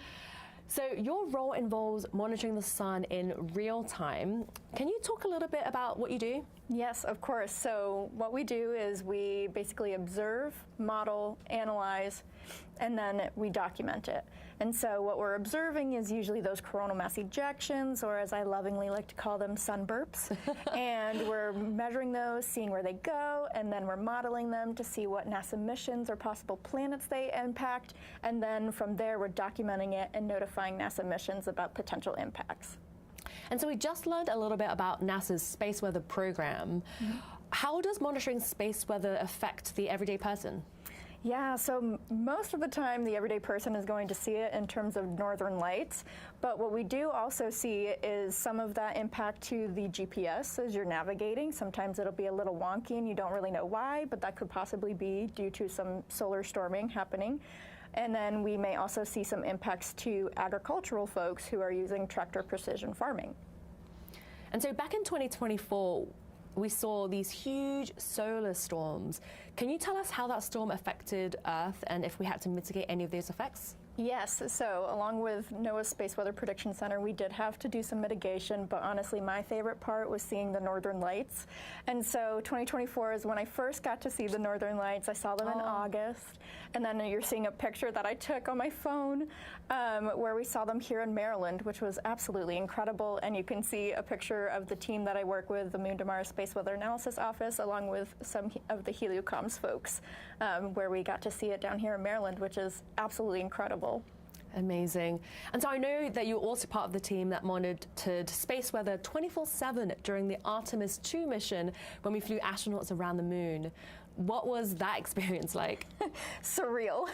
So your role involves monitoring the sun in real time. Can you talk a little bit about what you do? Yes, of course. So what we do is we basically observe, model, analyze, and then we document it. And so what we're observing is usually those coronal mass ejections, or as I lovingly like to call them, sun burps. And we're measuring those, seeing where they go, and then we're modeling them to see what NASA missions or possible planets they impact. And then from there, we're documenting it and notifying NASA missions about potential impacts. And so we just learned a little bit about NASA's space weather program. How does monitoring space weather affect the everyday person? Yeah, so most of the time the everyday person is going to see it in terms of northern lights, but what we do also see is some of that impact to the GPS as you're navigating. Sometimes it'll be a little wonky and you don't really know why, but that could possibly be due to some solar storming happening. And then we may also see some impacts to agricultural folks who are using tractor precision farming. And so back in 2024, we saw these huge solar storms. Can you tell us how that storm affected Earth and if we had to mitigate any of those effects? Yes, so along with NOAA's Space Weather Prediction Center, we did have to do some mitigation, but honestly, my favorite part was seeing the northern lights. And so 2024 is when I first got to see the northern lights. I saw them in August, and then you're seeing a picture that I took on my phone where we saw them here in Maryland, which was absolutely incredible. And you can see a picture of the team that I work with, the Moon to Mars Space Weather Analysis Office, along with some of the Heliocomms folks, where we got to see it down here in Maryland, which is absolutely incredible. Amazing. And so I know that you're also part of the team that monitored space weather 24/7 during the Artemis II mission when we flew astronauts around the moon. What was that experience like? Surreal.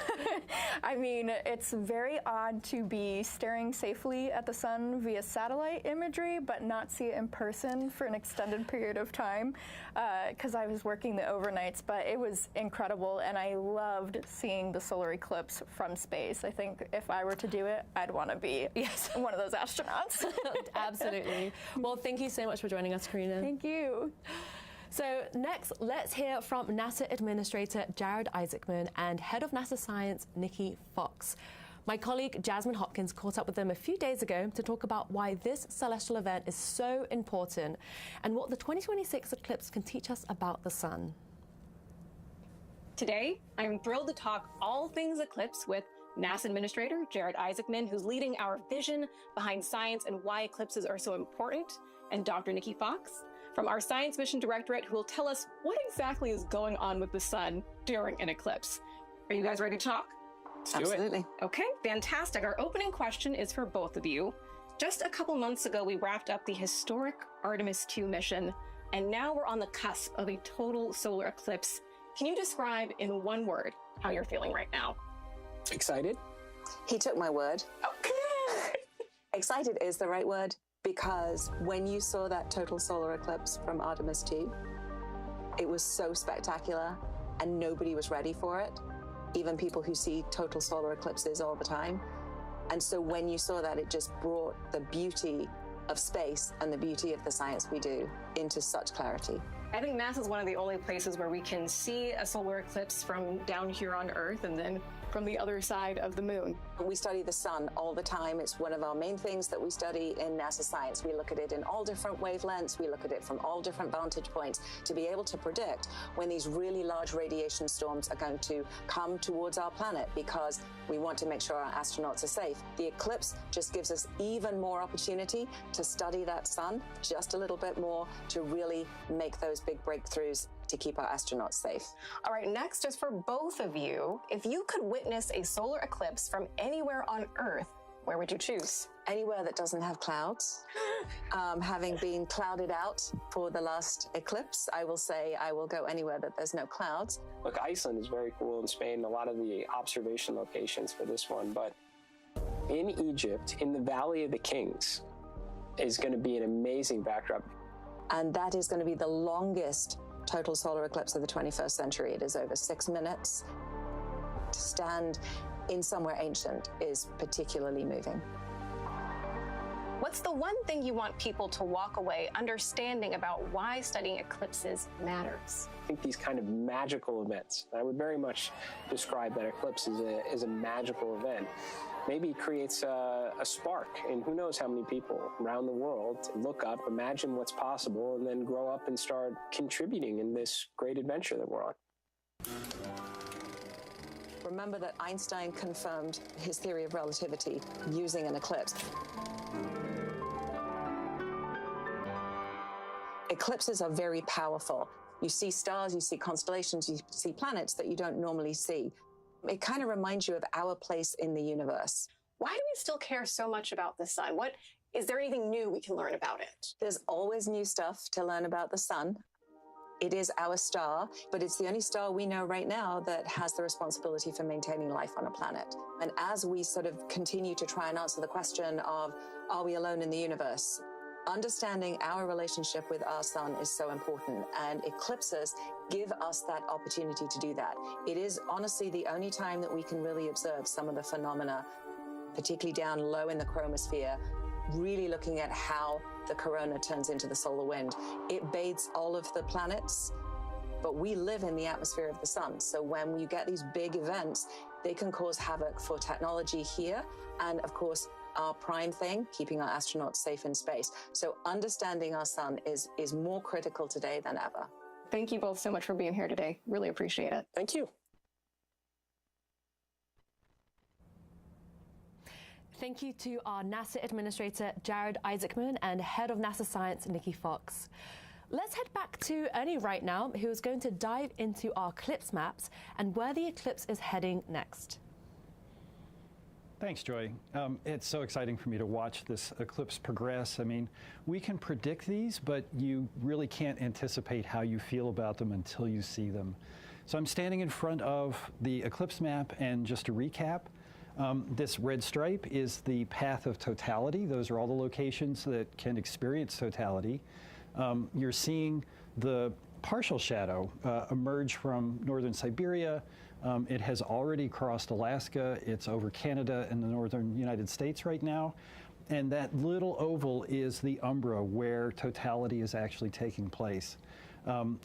I mean, it's very odd to be staring safely at the sun via satellite imagery, but not see it in person for an extended period of time, because I was working the overnights, but it was incredible, and I loved seeing the solar eclipse from space. I think if I were to do it, I'd want to be one of those astronauts. Absolutely. Well, thank you so much for joining us, Karina. Thank you. So next, let's hear from NASA Administrator Jared Isaacman and Head of NASA Science, Nikki Fox. My colleague Jasmine Hopkins caught up with them a few days ago to talk about why this celestial event is so important and what the 2026 eclipse can teach us about the sun. Today, I'm thrilled to talk all things eclipse with NASA Administrator Jared Isaacman, who's leading our vision behind science and why eclipses are so important, and Dr. Nikki Fox from our Science Mission Directorate, who will tell us what exactly is going on with the sun during an eclipse. Are you guys ready to talk? Let's do it. Okay, fantastic. Our opening question is for both of you. Just a couple months ago, we wrapped up the historic Artemis II mission, and now we're on the cusp of a total solar eclipse. Can you describe in one word how you're feeling right now? Excited? He took my word. Excited is the right word, because when you saw that total solar eclipse from Artemis II, it was so spectacular and nobody was ready for it, even people who see total solar eclipses all the time. And so when you saw that, it just brought the beauty of space and the beauty of the science we do into such clarity. I think NASA is one of the only places where we can see a solar eclipse from down here on Earth and then from the other side of the moon. We study the sun all the time. It's one of our main things that we study in NASA science. We look at it in all different wavelengths. We look at it from all different vantage points to be able to predict when these really large radiation storms are going to come towards our planet, because we want to make sure our astronauts are safe. The eclipse just gives us even more opportunity to study that sun just a little bit more, to really make those big breakthroughs to keep our astronauts safe. All right, next is for both of you. If you could witness a solar eclipse from anywhere on Earth, where would you choose? Anywhere that doesn't have clouds. Having been clouded out for the last eclipse, I will say I will go anywhere that there's no clouds. Look, Iceland is very cool in Spain, a lot of the observation locations for this one, but in Egypt, in the Valley of the Kings, is going to be an amazing backdrop. And that is going to be the longest total solar eclipse of the 21st century. It is over 6 minutes. To stand in somewhere ancient is particularly moving. What's the one thing you want people to walk away understanding about why studying eclipses matters? I think these kind of magical events, I would very much describe that eclipse as a magical event. maybe it creates a spark in who knows how many people around the world to look up, imagine what's possible, and then grow up and start contributing in this great adventure that we're on. Remember that Einstein confirmed his theory of relativity using an eclipse. Eclipses are very powerful. You see stars, you see constellations, you see planets that you don't normally see. It kind of reminds you of our place in the universe. Why do we still care so much about the sun? Is there anything new we can learn about it? There's always new stuff to learn about the sun. It is our star, but it's the only star we know right now that has the responsibility for maintaining life on a planet. And as we sort of continue to try and answer the question of, are we alone in the universe? Understanding our relationship with our sun is so important, and eclipses give us that opportunity to do that. It is honestly the only time that we can really observe some of the phenomena, particularly down low in the chromosphere, really looking at how the corona turns into the solar wind. It bathes all of the planets, but we live in the atmosphere of the sun. So when you get these big events, they can cause havoc for technology here, and of course, our prime thing, keeping our astronauts safe in space. So understanding our sun is more critical today than ever. Thank you both so much for being here today. Really appreciate it. Thank you. Thank you to our NASA Administrator, Jared Isaacman, and Head of NASA Science, Nikki Fox. Let's head back to Ernie right now, who is going to dive into our eclipse maps and where the eclipse is heading next. Thanks, Joy. It's so exciting for me to watch this eclipse progress. I mean, we can predict these, but you really can't anticipate how you feel about them until you see them. So I'm standing in front of the eclipse map, and just to recap, this red stripe is the path of totality. Those are all the locations that can experience totality. You're seeing the partial shadow emerge from northern Siberia. It has already crossed Alaska. It's over Canada and the northern United States right now. And that little oval is the umbra where totality is actually taking place.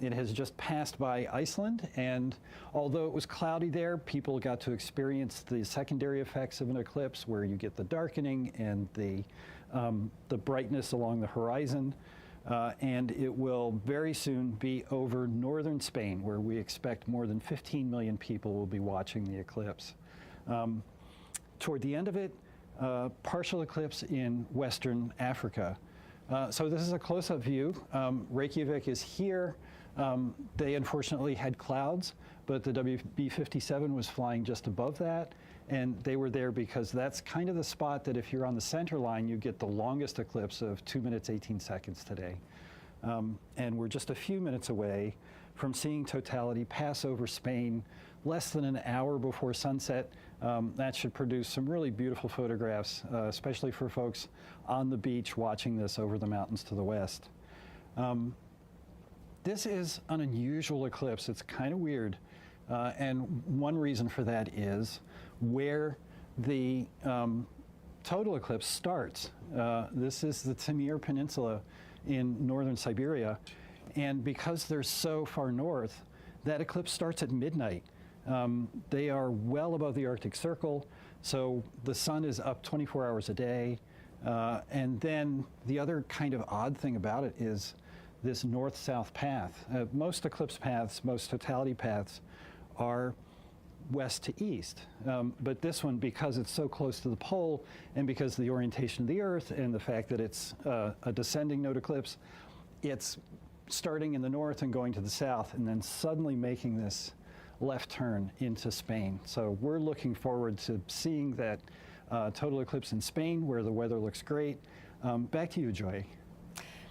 It has just passed by Iceland, and although it was cloudy there, people got to experience the secondary effects of an eclipse where you get the darkening and the brightness along the horizon. And it will very soon be over northern Spain, where we expect more than 15 million people will be watching the eclipse. Toward the end of it, partial eclipse in Western Africa. So this is a close-up view. Reykjavik is here. They unfortunately had clouds, but the WB-57 was flying just above that. And they were there because that's kind of the spot that if you're on the center line, you get the longest eclipse of 2 minutes, 18 seconds today. And we're just a few minutes away from seeing totality pass over Spain less than an hour before sunset. That should produce some really beautiful photographs, especially for folks on the beach watching this over the mountains to the west. This is an unusual eclipse. It's kind of weird. And one reason for that is where the total eclipse starts. This is the Taimyr Peninsula in northern Siberia. And because they're so far north, that eclipse starts at midnight. They are well above the Arctic Circle, so the sun is up 24 hours a day. And then the other kind of odd thing about it is this north-south path. Most eclipse paths, most totality paths are west to east. But this one, because it's so close to the pole and because of the orientation of the Earth and the fact that it's a descending node eclipse, it's starting in the north and going to the south and then suddenly making this left turn into Spain. So we're looking forward to seeing that total eclipse in Spain where the weather looks great. Back to you, Joy.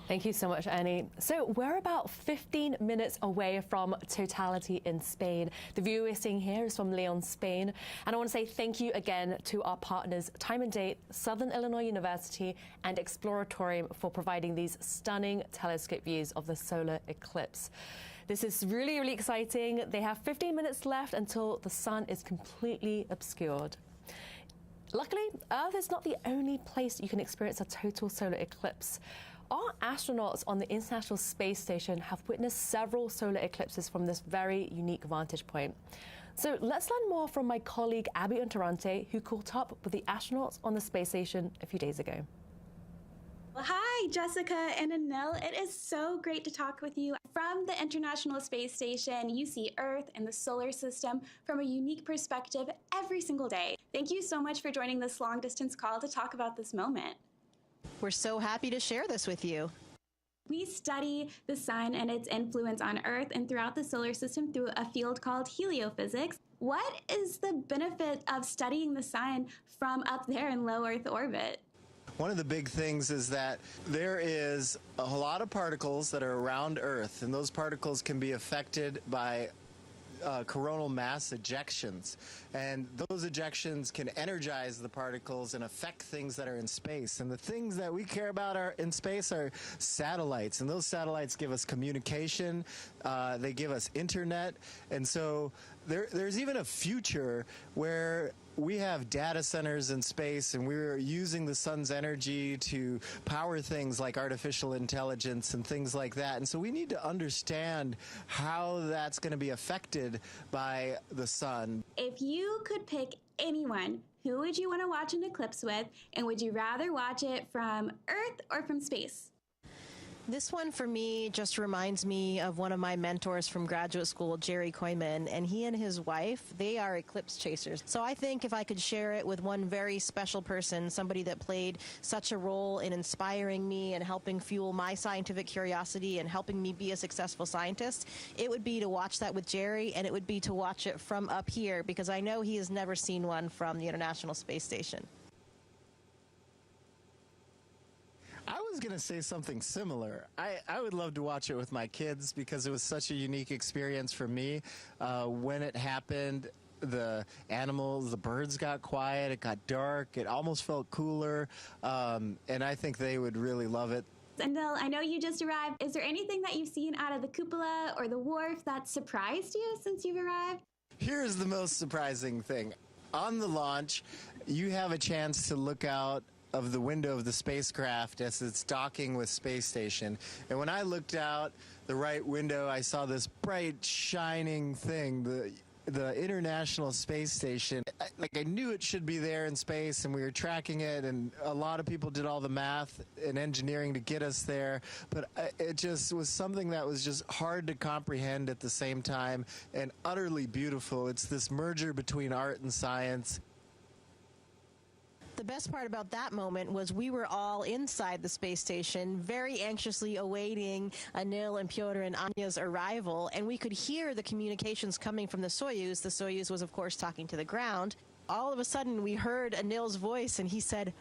Thank you so much, Ernie. So we're about 15 minutes away from totality in Spain. The view we're seeing here is from Leon, Spain. And I want to say thank you again to our partners, Time and Date, Southern Illinois University, and Exploratorium for providing these stunning telescope views of the solar eclipse. This is really, really exciting. They have 15 minutes left until the sun is completely obscured. Luckily, Earth is not the only place you can experience a total solar eclipse. Our astronauts on the International Space Station have witnessed several solar eclipses from this very unique vantage point. So let's learn more from my colleague Abby Unterante, who caught up with the astronauts on the space station a few days ago. Well, hi, Jessica and Anil. It is so great to talk with you. From the International Space Station, you see Earth and the solar system from a unique perspective every single day. Thank you so much for joining this long-distance call to talk about this moment. We're so happy to share this with you. We study the sun and its influence on Earth and throughout the solar system through a field called heliophysics. What is the benefit of studying the sun from up there in low Earth orbit? One of the big things is that there is a lot of particles that are around Earth, and those particles can be affected by coronal mass ejections. And those ejections can energize the particles and affect things that are in space. And the things that we care about in space are satellites. And those satellites give us communication, they give us internet. And so there's even a future where we have data centers in space, and we're using the sun's energy to power things like artificial intelligence and things like that. And so we need to understand how that's going to be affected by the sun. If you could pick anyone, who would you want to watch an eclipse with? And would you rather watch it from Earth or from space? This one for me just reminds me of one of my mentors from graduate school, Jerry Koyman, and he and his wife, they are eclipse chasers. So I think if I could share it with one very special person, somebody that played such a role in inspiring me and helping fuel my scientific curiosity and helping me be a successful scientist, it would be to watch that with Jerry, and it would be to watch it from up here, because I know he has never seen one from the International Space Station. I was going to say something similar. I would love to watch it with my kids because it was such a unique experience for me. When it happened, the animals, the birds got quiet, it got dark, it almost felt cooler, and I think they would really love it. Anil, I know you just arrived. Is there anything that you've seen out of the cupola or the wharf that surprised you since you've arrived? Here's the most surprising thing. On the launch, you have a chance to look out of the window of the spacecraft as it's docking with space station. And when I looked out the right window, I saw this bright, shining thing, the International Space Station. I knew it should be there in space, and we were tracking it, and a lot of people did all the math and engineering to get us there, but it just was something that was just hard to comprehend at the same time, and utterly beautiful. It's this merger between art and science. The best part about that moment was we were all inside the space station, very anxiously awaiting Anil and Pyotr and Anya's arrival, and we could hear the communications coming from the Soyuz. The Soyuz was, of course, talking to the ground. All of a sudden, we heard Anil's voice, and he said,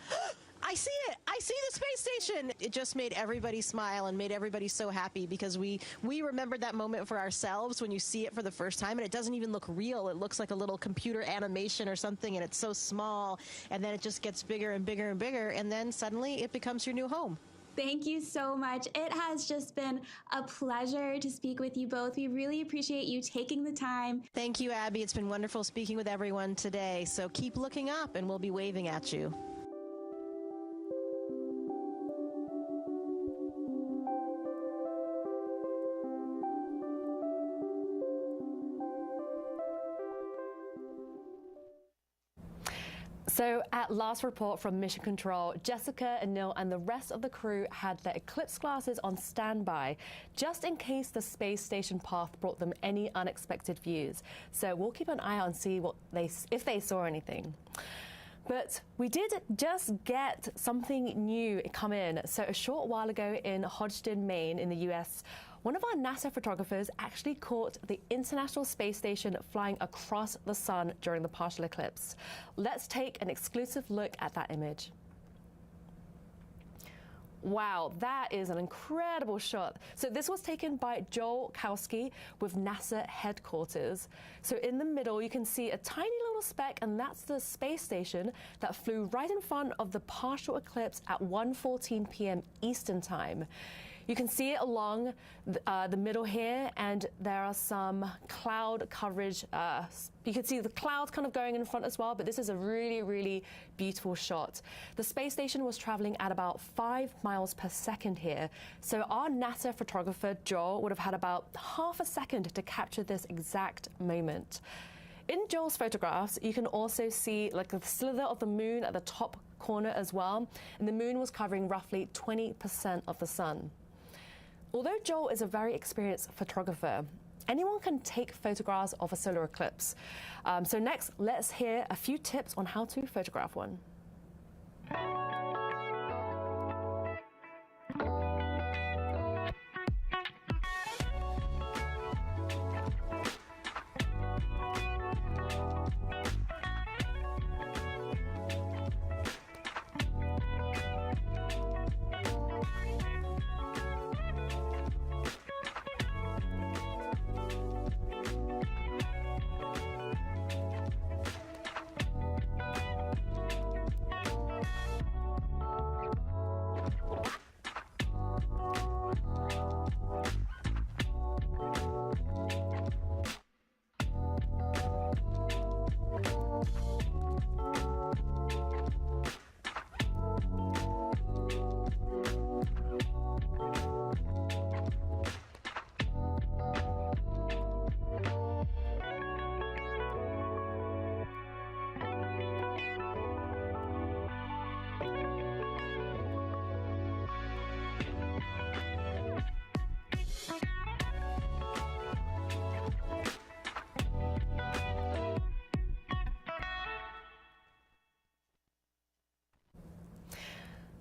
"I see it! I see the space station!" It just made everybody smile and made everybody so happy, because we remembered that moment for ourselves when you see it for the first time, and it doesn't even look real. It looks like a little computer animation or something, and it's so small, and then it just gets bigger and bigger and bigger, and then suddenly it becomes your new home. Thank you so much. It has just been a pleasure to speak with you both. We really appreciate you taking the time. Thank you, Abby. It's been wonderful speaking with everyone today, so keep looking up, and we'll be waving at you. So at last report from Mission Control, Jessica, Anil and the rest of the crew had their eclipse glasses on standby, just in case the space station path brought them any unexpected views. So we'll keep an eye out and see if they saw anything. But we did just get something new come in. So a short while ago in Hodgdon, Maine in the US, one of our NASA photographers actually caught the International Space Station flying across the sun during the partial eclipse. Let's take an exclusive look at that image. Wow, that is an incredible shot. So this was taken by Joel Kowski with NASA Headquarters. So in the middle, you can see a tiny little speck, and that's the space station that flew right in front of the partial eclipse at 1:14 p.m. Eastern Time. You can see it along the middle here, and there are some cloud coverage. You can see the clouds kind of going in front as well, but this is a really, really beautiful shot. The space station was traveling at about 5 miles per second here, so our NASA photographer, Joel, would have had about half a second to capture this exact moment. In Joel's photographs, you can also see like the slither of the moon at the top corner as well, and the moon was covering roughly 20% of the sun. Although Joel is a very experienced photographer, anyone can take photographs of a solar eclipse. So next, let's hear a few tips on how to photograph one.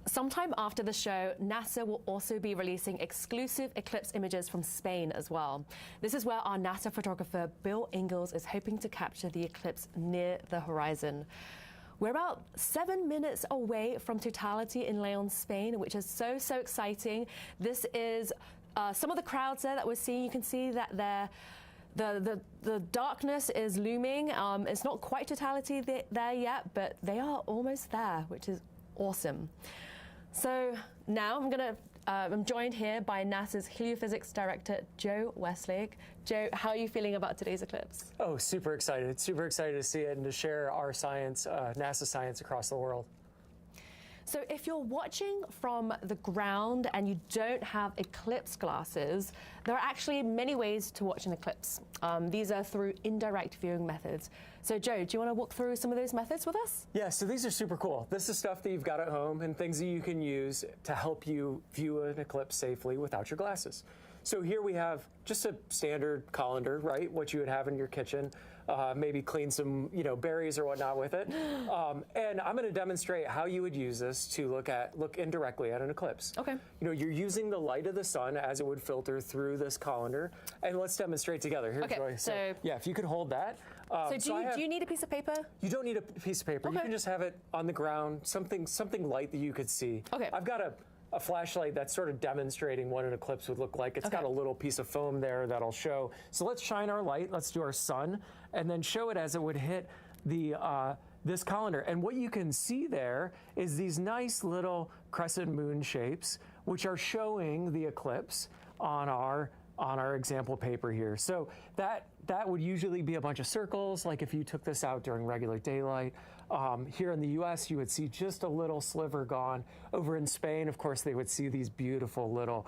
Sometime after the show, NASA will also be releasing exclusive eclipse images from Spain as well. This is where our NASA photographer Bill Ingalls is hoping to capture the eclipse near the horizon. We're about 7 minutes away from totality in León, Spain, which is so exciting. This is some of the crowds there that we're seeing. You can see that the darkness is looming. It's not quite totality there yet, but they are almost there, which is awesome. So now I'm joined here by NASA's Heliophysics Director, Joe Westlake. Joe, how are you feeling about today's eclipse? Oh, super excited to see it and to share our science, NASA science across the world. So if you're watching from the ground and you don't have eclipse glasses, there are actually many ways to watch an eclipse. These are through indirect viewing methods. So Joe, do you want to walk through some of those methods with us? Yeah, so these are super cool. This is stuff that you've got at home and things that you can use to help you view an eclipse safely without your glasses. So here we have just a standard colander, right? What you would have in your kitchen. Maybe clean some, berries or whatnot with it. And I'm going to demonstrate how you would use this to look indirectly at an eclipse. Okay. You're using the light of the sun as it would filter through this colander. And let's demonstrate together. Here's okay. Joy. So yeah, if you could hold that. So do you need a piece of paper? You don't need a piece of paper. Okay. You can just have it on the ground, something light that you could see. Okay. I've got a flashlight that's sort of demonstrating what an eclipse would look like. It's got a little piece of foam there that'll show. So let's shine our light. Let's do our sun, and then show it as it would hit the this colander. And what you can see there is these nice little crescent moon shapes, which are showing the eclipse on our example paper here. So that would usually be a bunch of circles, like if you took this out during regular daylight. Here in the US, you would see just a little sliver gone. Over in Spain, of course, they would see these beautiful little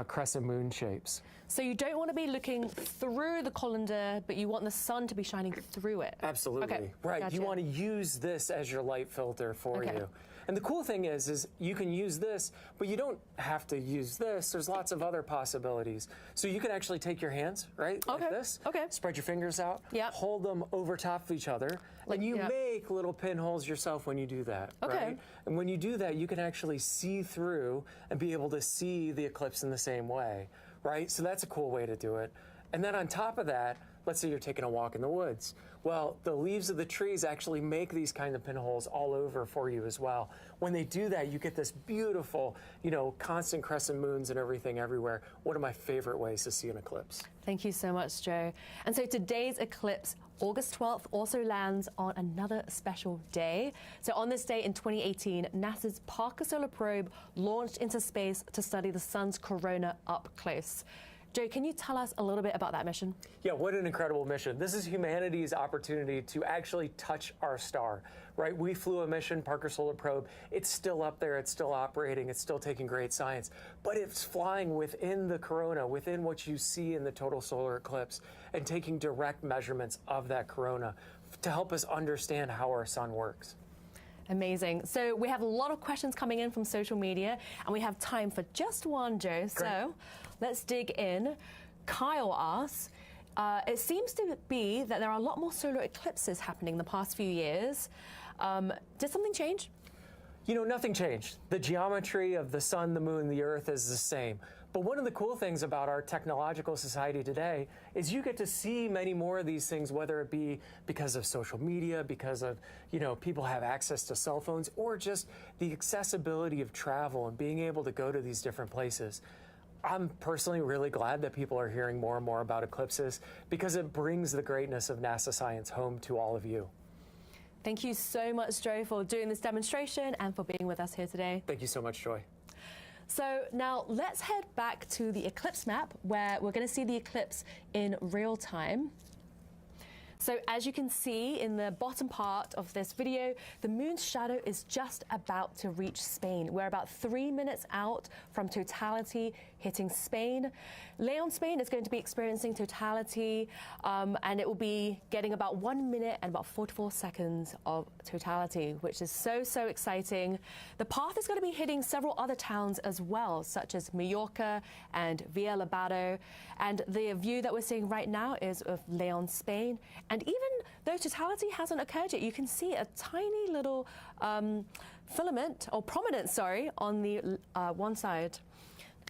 crescent moon shapes. So you don't want to be looking through the colander, but you want the sun to be shining through it. Absolutely. Okay. Right. Gotcha. You want to use this as your light filter for you. And the cool thing is you can use this, but you don't have to use this. There's lots of other possibilities. So you can actually take your hands, right, like this. Okay. Spread your fingers out. Yeah. Hold them over top of each other. And you make little pinholes yourself when you do that. Okay. Right? And when you do that, you can actually see through and be able to see the eclipse in the same way, right? So that's a cool way to do it. And then on top of that, let's say you're taking a walk in the woods. Well, the leaves of the trees actually make these kind of pinholes all over for you as well. When they do that, you get this beautiful, constant crescent moons and everything everywhere. One of my favorite ways to see an eclipse. Thank you so much, Joe. And so today's eclipse, August 12th, also lands on another special day. So on this day in 2018, NASA's Parker Solar Probe launched into space to study the sun's corona up close. Joe, can you tell us a little bit about that mission? Yeah, what an incredible mission. This is humanity's opportunity to actually touch our star, right? We flew a mission, Parker Solar Probe. It's still up there, it's still operating, it's still taking great science, but it's flying within the corona, within what you see in the total solar eclipse, and taking direct measurements of that corona to help us understand how our sun works. Amazing. So we have a lot of questions coming in from social media, and we have time for just one, Joe. Great. So let's dig in. Kyle asks, it seems to be that there are a lot more solar eclipses happening the past few years. Did something change? You know, nothing changed. The geometry of the sun, the moon, the earth is the same. But one of the cool things about our technological society today is you get to see many more of these things, whether it be because of social media, because of, you know, people have access to cell phones, or just the accessibility of travel and being able to go to these different places. I'm personally really glad that people are hearing more and more about eclipses because it brings the greatness of NASA science home to all of you. Thank you so much, Joe, for doing this demonstration and for being with us here today. Thank you so much, Joy. So now let's head back to the eclipse map where we're going to see the eclipse in real time. So as you can see in the bottom part of this video, the moon's shadow is just about to reach Spain. We're about 3 minutes out from totality hitting Spain. Leon, Spain is going to be experiencing totality, and it will be getting about 1 minute and about 44 seconds of totality, which is so, so exciting. The path is going to be hitting several other towns as well, such as Mallorca and Villalobado. And the view that we're seeing right now is of Leon, Spain. And even though totality hasn't occurred yet, you can see a tiny little filament, or prominence, sorry, on the one side.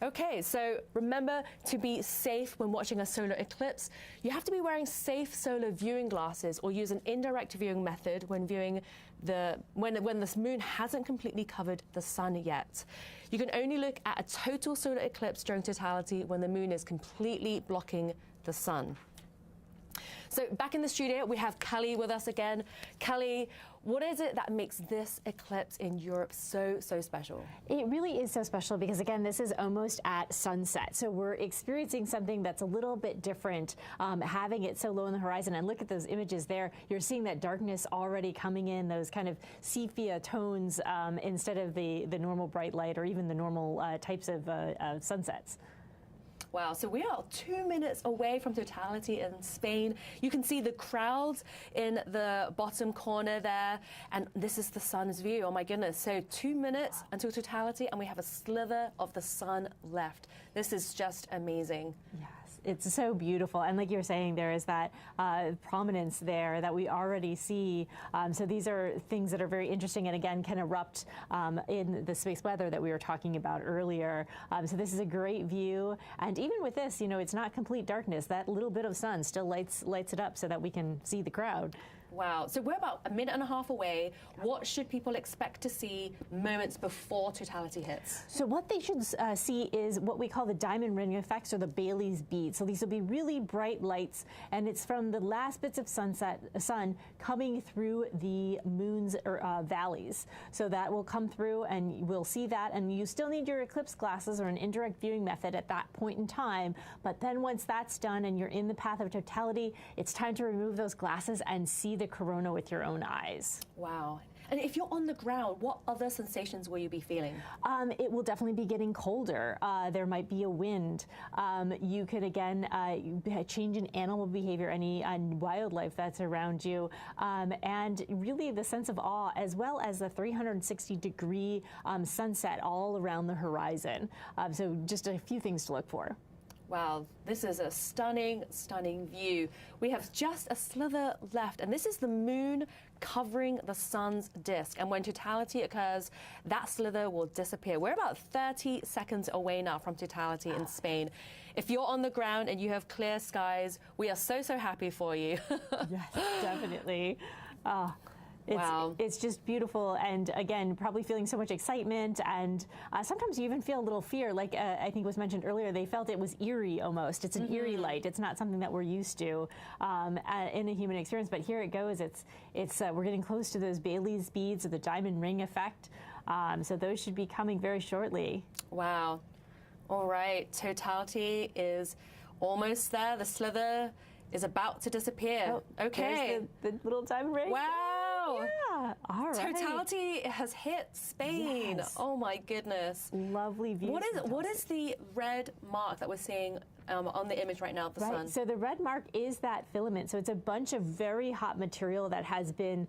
Okay, so remember to be safe when watching a solar eclipse. You have to be wearing safe solar viewing glasses or use an indirect viewing method when viewing when the moon hasn't completely covered the sun yet. You can only look at a total solar eclipse during totality when the moon is completely blocking the sun. So back in the studio, we have Kelly with us again. Kelly, what is it that makes this eclipse in Europe so, so special? It really is so special because, again, this is almost at sunset. So we're experiencing something that's a little bit different, having it so low on the horizon. And look at those images there. You're seeing that darkness already coming in, those kind of sepia tones instead of the normal bright light or even the normal types of sunsets. Wow, so we are 2 minutes away from totality in Spain. You can see the crowds in the bottom corner there, and this is the sun's view. Oh my goodness, so 2 minutes until totality, and we have a slither of the sun left. This is just amazing. Yes, it's so beautiful. And like you were saying, there is that prominence there that we already see. So these are things that are very interesting and, again, can erupt in the space weather that we were talking about earlier. So this is a great view. And even with this, you know, it's not complete darkness. That little bit of sun still lights it up so that we can see the crowd. Wow, so we're about a minute and a half away. What should people expect to see moments before totality hits? So what they should see is what we call the diamond ring effects, or the Bailey's bead. So these will be really bright lights, and it's from the last bits of sun coming through the moon's valleys. So that will come through, and we'll see that, and you still need your eclipse glasses or an indirect viewing method at that point in time. But then once that's done and you're in the path of totality, it's time to remove those glasses and see the corona with your own eyes. Wow. And if you're on the ground, what other sensations will you be feeling? It will definitely be getting colder. There might be a wind. You could, again, change in animal behavior, any wildlife that's around you, and really the sense of awe, as well as the 360-degree sunset all around the horizon. So just a few things to look for. Wow, this is a stunning, stunning view. We have just a slither left, and this is the moon covering the sun's disk. And when totality occurs, that slither will disappear. We're about 30 seconds away now from totality in Spain. If you're on the ground and you have clear skies, we are so, so happy for you. Yes, definitely. Wow. It's just beautiful, and again, probably feeling so much excitement, and sometimes you even feel a little fear. Like I think was mentioned earlier, they felt it was eerie almost. It's an eerie light. It's not something that we're used to in a human experience. But here it goes. We're getting close to those Bailey's beads or the diamond ring effect. So those should be coming very shortly. Wow. All right, totality is almost there. The slither is about to disappear. Oh, okay. There's the little diamond ring. Wow. Yeah. All right. Totality has hit Spain. Yes. Oh my goodness. Lovely view. What is the red mark that we're seeing on the image right now of the sun? So the red mark is that filament. So it's a bunch of very hot material that has been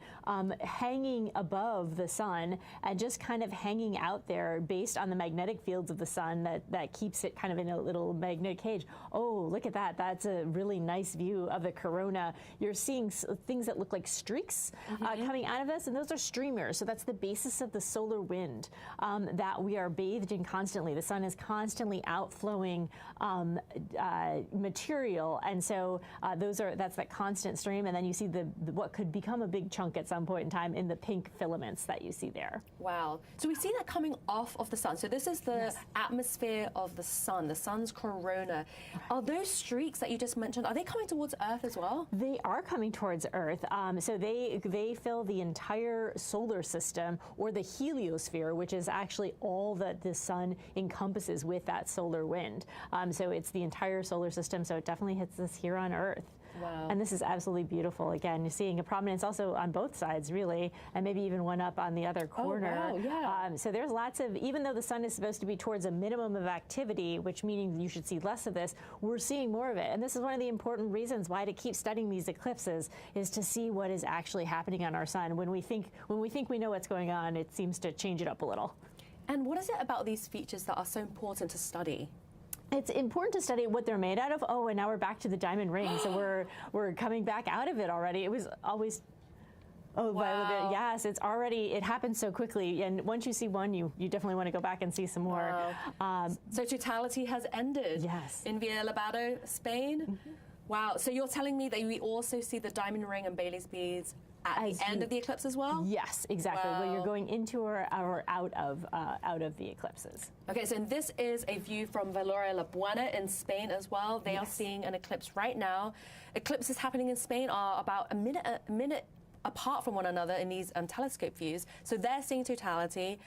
hanging above the sun and just kind of hanging out there based on the magnetic fields of the sun that keeps it kind of in a little magnetic cage. Oh, look at that. That's a really nice view of the corona. You're seeing things that look like streaks coming out of this, and those are streamers. So that's the basis of the solar wind that we are bathed in constantly. The sun is constantly outflowing material, and so that's that constant stream, and then you see the what could become a big chunk at some point in time in the pink filaments that you see there. Wow. So we see that coming off of the sun. So this is the atmosphere of the sun's corona. Are those streaks that you just mentioned, are they coming towards Earth as well? They are coming towards Earth. So they fill the entire solar system, or the heliosphere, which is actually all that the sun encompasses with that solar wind. So it's the entire solar system, so it definitely hits us here on Earth. Wow. And this is absolutely beautiful. Again, you're seeing a prominence also on both sides, really, and maybe even one up on the other corner. Oh, wow, yeah. So there's lots of, even though the sun is supposed to be towards a minimum of activity, which meaning you should see less of this, we're seeing more of it. And this is one of the important reasons why to keep studying these eclipses is to see what is actually happening on our sun. When we think we know what's going on, it seems to change it up a little. And what is it about these features that are so important to study? It's important to study what they're made out of. Oh, and now we're back to the diamond ring. So we're coming back out of it already. It was always, wow. Yes, it happens so quickly. And once you see one, you definitely want to go back and see some more. Wow. So totality has ended. Yes. In Villabado, Spain. Mm-hmm. Wow. So you're telling me that we also see the diamond ring and Bailey's beads at the end of the eclipse as well? Yes, exactly. Wow. When you're going into or out of the eclipses. Okay, so this is a view from Valoria La Buena in Spain as well. They are seeing an eclipse right now. Eclipses happening in Spain are about a minute apart from one another in these telescope views. So they're seeing totality.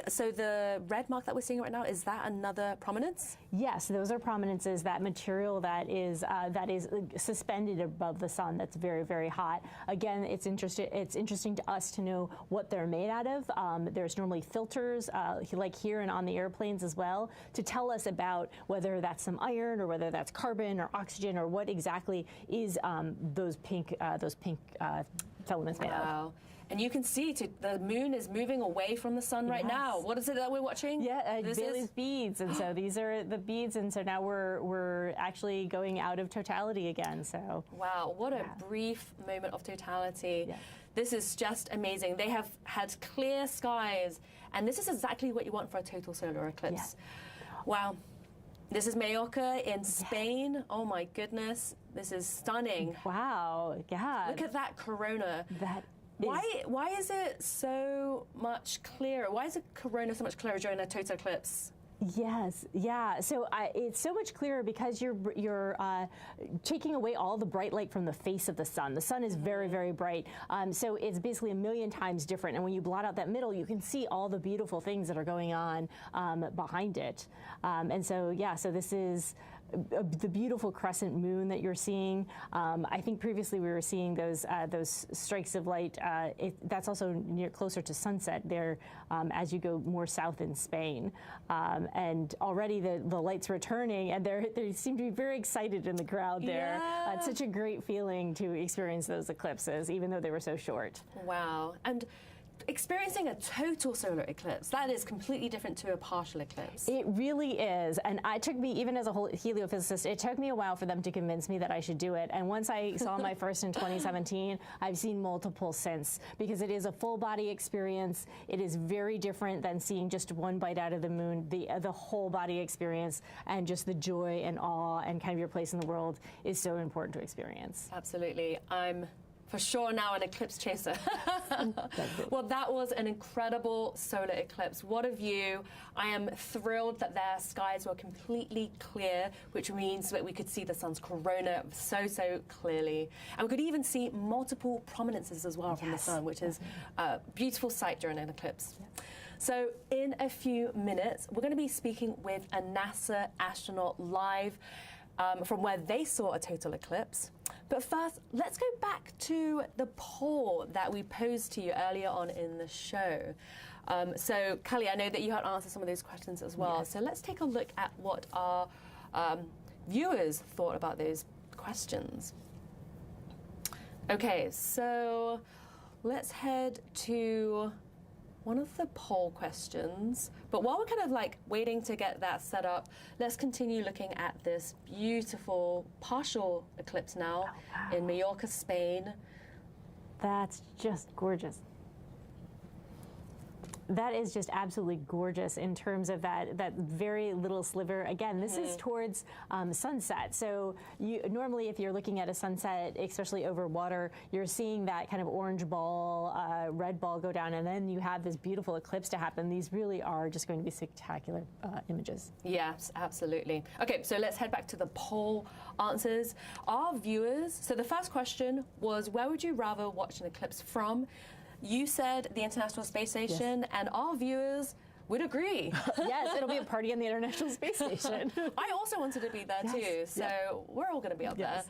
So the red mark that we're seeing right now, is that another prominence? Yes, those are prominences, that material that is suspended above the sun that's very, very hot. Again, it's interesting to us to know what they're made out of. There's normally filters, like here and on the airplanes as well, to tell us about whether that's some iron or whether that's carbon or oxygen or what exactly is those pink filaments made of. And you can see the moon is moving away from the sun right now. What is it that we're watching? Yeah, Bailey's beads, and so these are the beads, and so now we're actually going out of totality again. So wow, what a brief moment of totality. Yeah. This is just amazing. They have had clear skies, and this is exactly what you want for a total solar eclipse. Yeah. Wow. This is Mallorca in Spain. Yes. Oh my goodness, this is stunning. Wow, yeah. Look at that corona. Why is it so much clearer? Why is the corona so much clearer during a total eclipse? Yes, yeah. So it's so much clearer because you're taking away all the bright light from the face of the sun. The sun is very, very bright. So it's basically a million times different. And when you blot out that middle, you can see all the beautiful things that are going on behind it. And so, yeah, so this is the beautiful crescent moon that you're seeing. I think previously we were seeing those strikes of light. That's also closer to sunset there as you go more south in Spain. And already the light's returning, and they seem to be very excited in the crowd there. Yeah. It's such a great feeling to experience those eclipses, even though they were so short. Wow. And experiencing a total solar eclipse, that is completely different to a partial eclipse. It really is. And it took me, even as a heliophysicist, it took me a while for them to convince me that I should do it. And once I saw my first in 2017, I've seen multiple since, because it is a full body experience. It is very different than seeing just one bite out of the moon. The whole body experience and just the joy and awe and kind of your place in the world is so important to experience. Absolutely. I'm for sure now an eclipse chaser. Well, that was an incredible solar eclipse. What a view. I am thrilled that their skies were completely clear, which means that we could see the sun's corona so clearly. And we could even see multiple prominences as well from the sun, which is a beautiful sight during an eclipse. So in a few minutes, we're going to be speaking with a NASA astronaut live from where they saw a total eclipse. But first, let's go back to the poll that we posed to you earlier on in the show. So, Kelly, I know that you had answered some of those questions as well. Yes. So let's take a look at what our viewers thought about those questions. Okay, so let's head to one of the poll questions. But while we're kind of like waiting to get that set up, let's continue looking at this beautiful partial eclipse now in Mallorca, Spain. That's just gorgeous. That is just absolutely gorgeous in terms of that very little sliver. Again, this is towards sunset. So normally if you're looking at a sunset, especially over water, you're seeing that kind of orange ball, red ball go down, and then you have this beautiful eclipse to happen. These really are just going to be spectacular images. Yes, absolutely. Okay, so let's head back to the poll answers. Our viewers, so the first question was, where would you rather watch an eclipse from? You said the International Space Station, and our viewers would agree. Yes, it'll be a party on the International Space Station. I also wanted to be there too, so we're all going to be up there.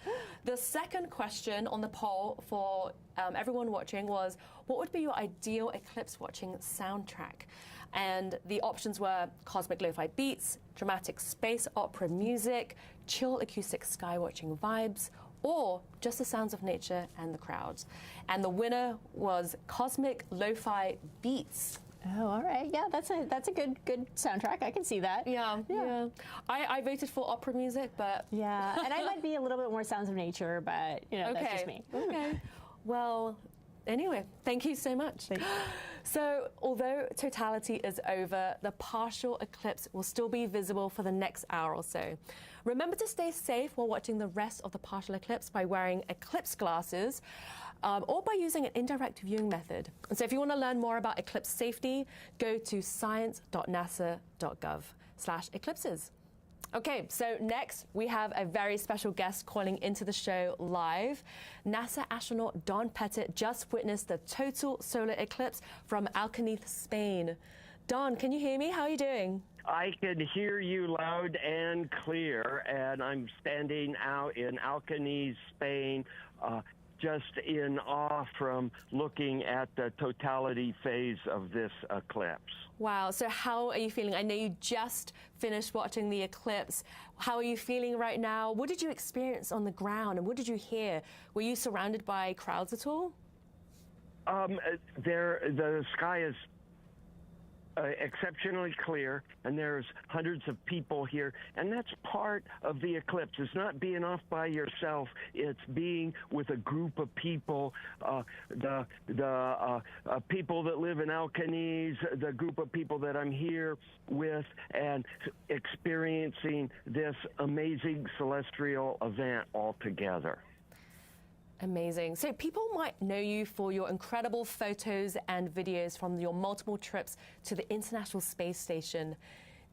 The second question on the poll for everyone watching was, what would be your ideal eclipse watching soundtrack? And the options were cosmic lo-fi beats, dramatic space opera music, chill acoustic sky watching vibes, or just the sounds of nature and the crowds. And the winner was cosmic lo-fi beats. Oh, all right. Yeah, that's a good soundtrack. I can see that. Yeah. I voted for opera music, but yeah, and I might be a little bit more sounds of nature, but that's just me. Okay. Well, anyway, thank you so much. So, although totality is over, the partial eclipse will still be visible for the next hour or so. Remember to stay safe while watching the rest of the partial eclipse by wearing eclipse glasses or by using an indirect viewing method. And so if you want to learn more about eclipse safety, go to science.nasa.gov/eclipses. Okay, so next we have a very special guest calling into the show live. NASA astronaut Don Pettit just witnessed the total solar eclipse from Alcañiz, Spain. Don, can you hear me? How are you doing? I can hear you loud and clear, and I'm standing out in Alcañiz, Spain, just in awe from looking at the totality phase of this eclipse. Wow, so how are you feeling? I know you just finished watching the eclipse. How are you feeling right now? What did you experience on the ground, and what did you hear? Were you surrounded by crowds at all? The sky is exceptionally clear, and there's hundreds of people here, and that's part of the eclipse. It's not being off by yourself, it's being with a group of people, the people that live in Alcañiz, the group of people that I'm here with, and experiencing this amazing celestial event all together. Amazing. So people might know you for your incredible photos and videos from your multiple trips to the International Space Station.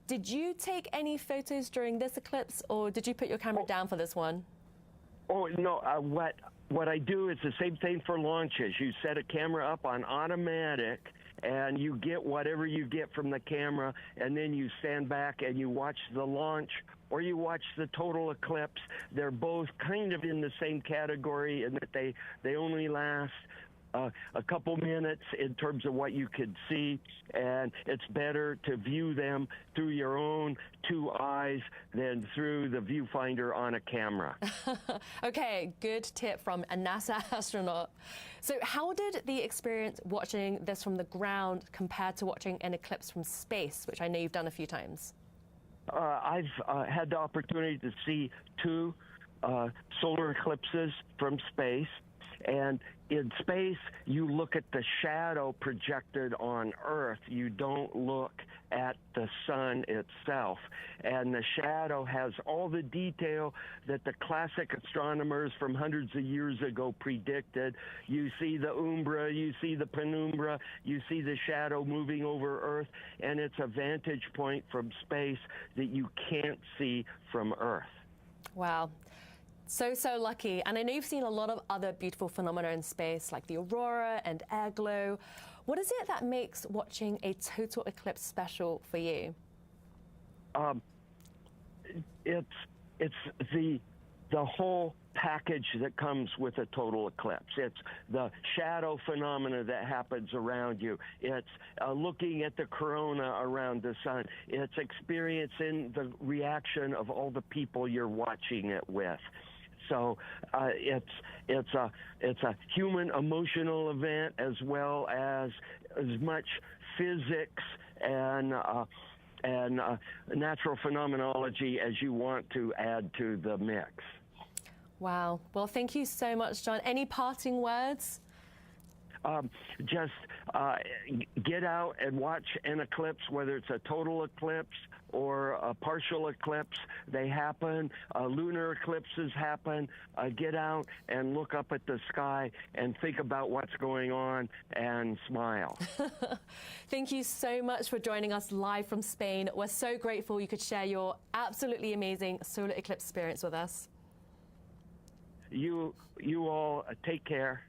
Did you take any photos during this eclipse, or did you put your camera down for this one? Oh, no. What I do is the same thing for launches. You set a camera up on automatic, and you get whatever you get from the camera, and then you stand back and you watch the launch or you watch the total eclipse. They're both kind of in the same category in that they only last a couple minutes in terms of what you could see, and it's better to view them through your own two eyes than through the viewfinder on a camera. Okay, good tip from a NASA astronaut. So how did the experience watching this from the ground compare to watching an eclipse from space, which I know you've done a few times? I've had the opportunity to see two solar eclipses from space, and in space, you look at the shadow projected on Earth. You don't look at the sun itself. And the shadow has all the detail that the classic astronomers from hundreds of years ago predicted. You see the umbra, you see the penumbra, you see the shadow moving over Earth, and it's a vantage point from space that you can't see from Earth. Wow. So lucky. And I know you've seen a lot of other beautiful phenomena in space, like the aurora and air glow. What is it that makes watching a total eclipse special for you? It's the whole package that comes with a total eclipse. It's the shadow phenomena that happens around you. It's looking at the corona around the sun. It's experiencing the reaction of all the people you're watching it with. So it's a human emotional event as well as much physics and natural phenomenology as you want to add to the mix. Wow. Well, thank you so much, John. Any parting words? Just get out and watch an eclipse, whether it's a total eclipse or a partial eclipse. They happen. Lunar eclipses happen. Get out and look up at the sky and think about what's going on and smile. Thank you so much for joining us live from Spain. We're so grateful you could share your absolutely amazing solar eclipse experience with us. You all take care.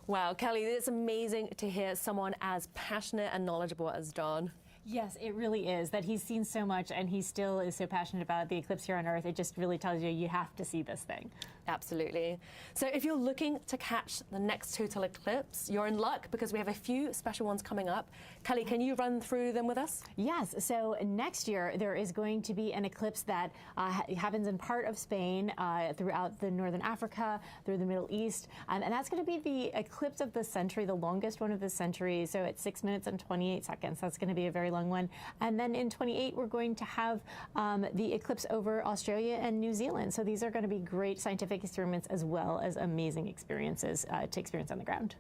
Wow, Kelly, it's amazing to hear someone as passionate and knowledgeable as John. Yes, it really is. That he's seen so much and he still is so passionate about the eclipse here on Earth. It just really tells you you have to see this thing. Absolutely. So if you're looking to catch the next total eclipse, you're in luck because we have a few special ones coming up. Kelly, can you run through them with us? Yes. So next year there is going to be an eclipse that happens in part of Spain, throughout the northern Africa, through the Middle East, and that's going to be the eclipse of the century, the longest one of the century. So it's 6 minutes and 28 seconds. That's going to be a very long one. And then in 28 we're going to have the eclipse over Australia and New Zealand. So these are going to be great scientific experiments as well as amazing experiences to experience on the ground.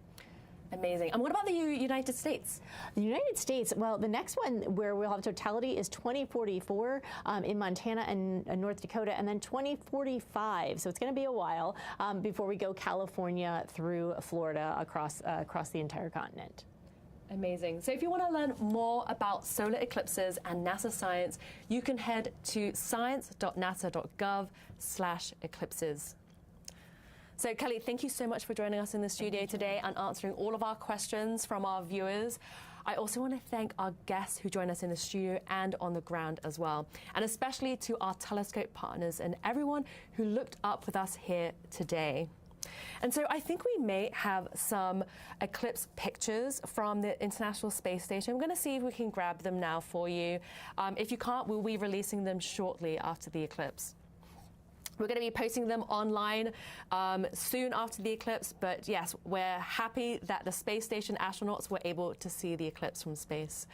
Amazing. And what about the United States? The United States, well, the next one where we'll have totality is 2044 in Montana and North Dakota, and then 2045. So it's going to be a while before we go California through Florida across the entire continent. Amazing. So if you want to learn more about solar eclipses and NASA science, you can head to science.nasa.gov/eclipses. So Kelly, thank you so much for joining us in the studio today and answering all of our questions from our viewers. I also want to thank our guests who join us in the studio and on the ground as well, and especially to our telescope partners and everyone who looked up with us here today. And so I think we may have some eclipse pictures from the International Space Station. I'm going to see if we can grab them now for you. If you can't, we'll be releasing them shortly after the eclipse. We're going to be posting them online soon after the eclipse, but yes, we're happy that the space station astronauts were able to see the eclipse from space.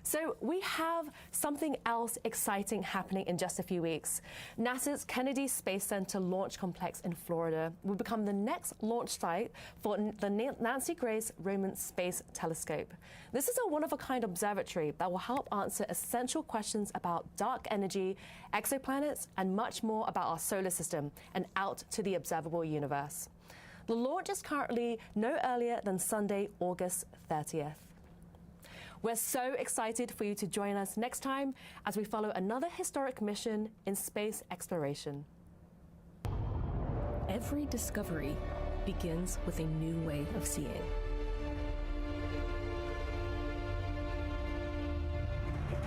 So we have something else exciting happening in just a few weeks. NASA's Kennedy Space Center Launch Complex in Florida will become the next launch site for the Nancy Grace Roman Space Telescope. This is a one-of-a-kind observatory that will help answer essential questions about dark energy, exoplanets, and much more about our solar system and out to the observable universe. The launch is currently no earlier than Sunday, August 30th. We're so excited for you to join us next time as we follow another historic mission in space exploration. Every discovery begins with a new way of seeing.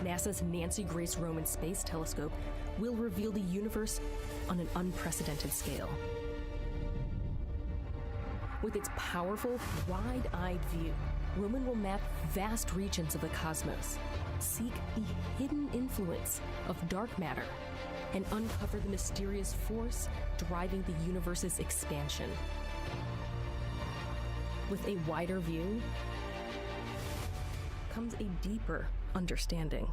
NASA's Nancy Grace Roman Space Telescope will reveal the universe on an unprecedented scale. With its powerful, wide-eyed view, Roman will map vast regions of the cosmos, seek the hidden influence of dark matter, and uncover the mysterious force driving the universe's expansion. With a wider view comes a deeper understanding.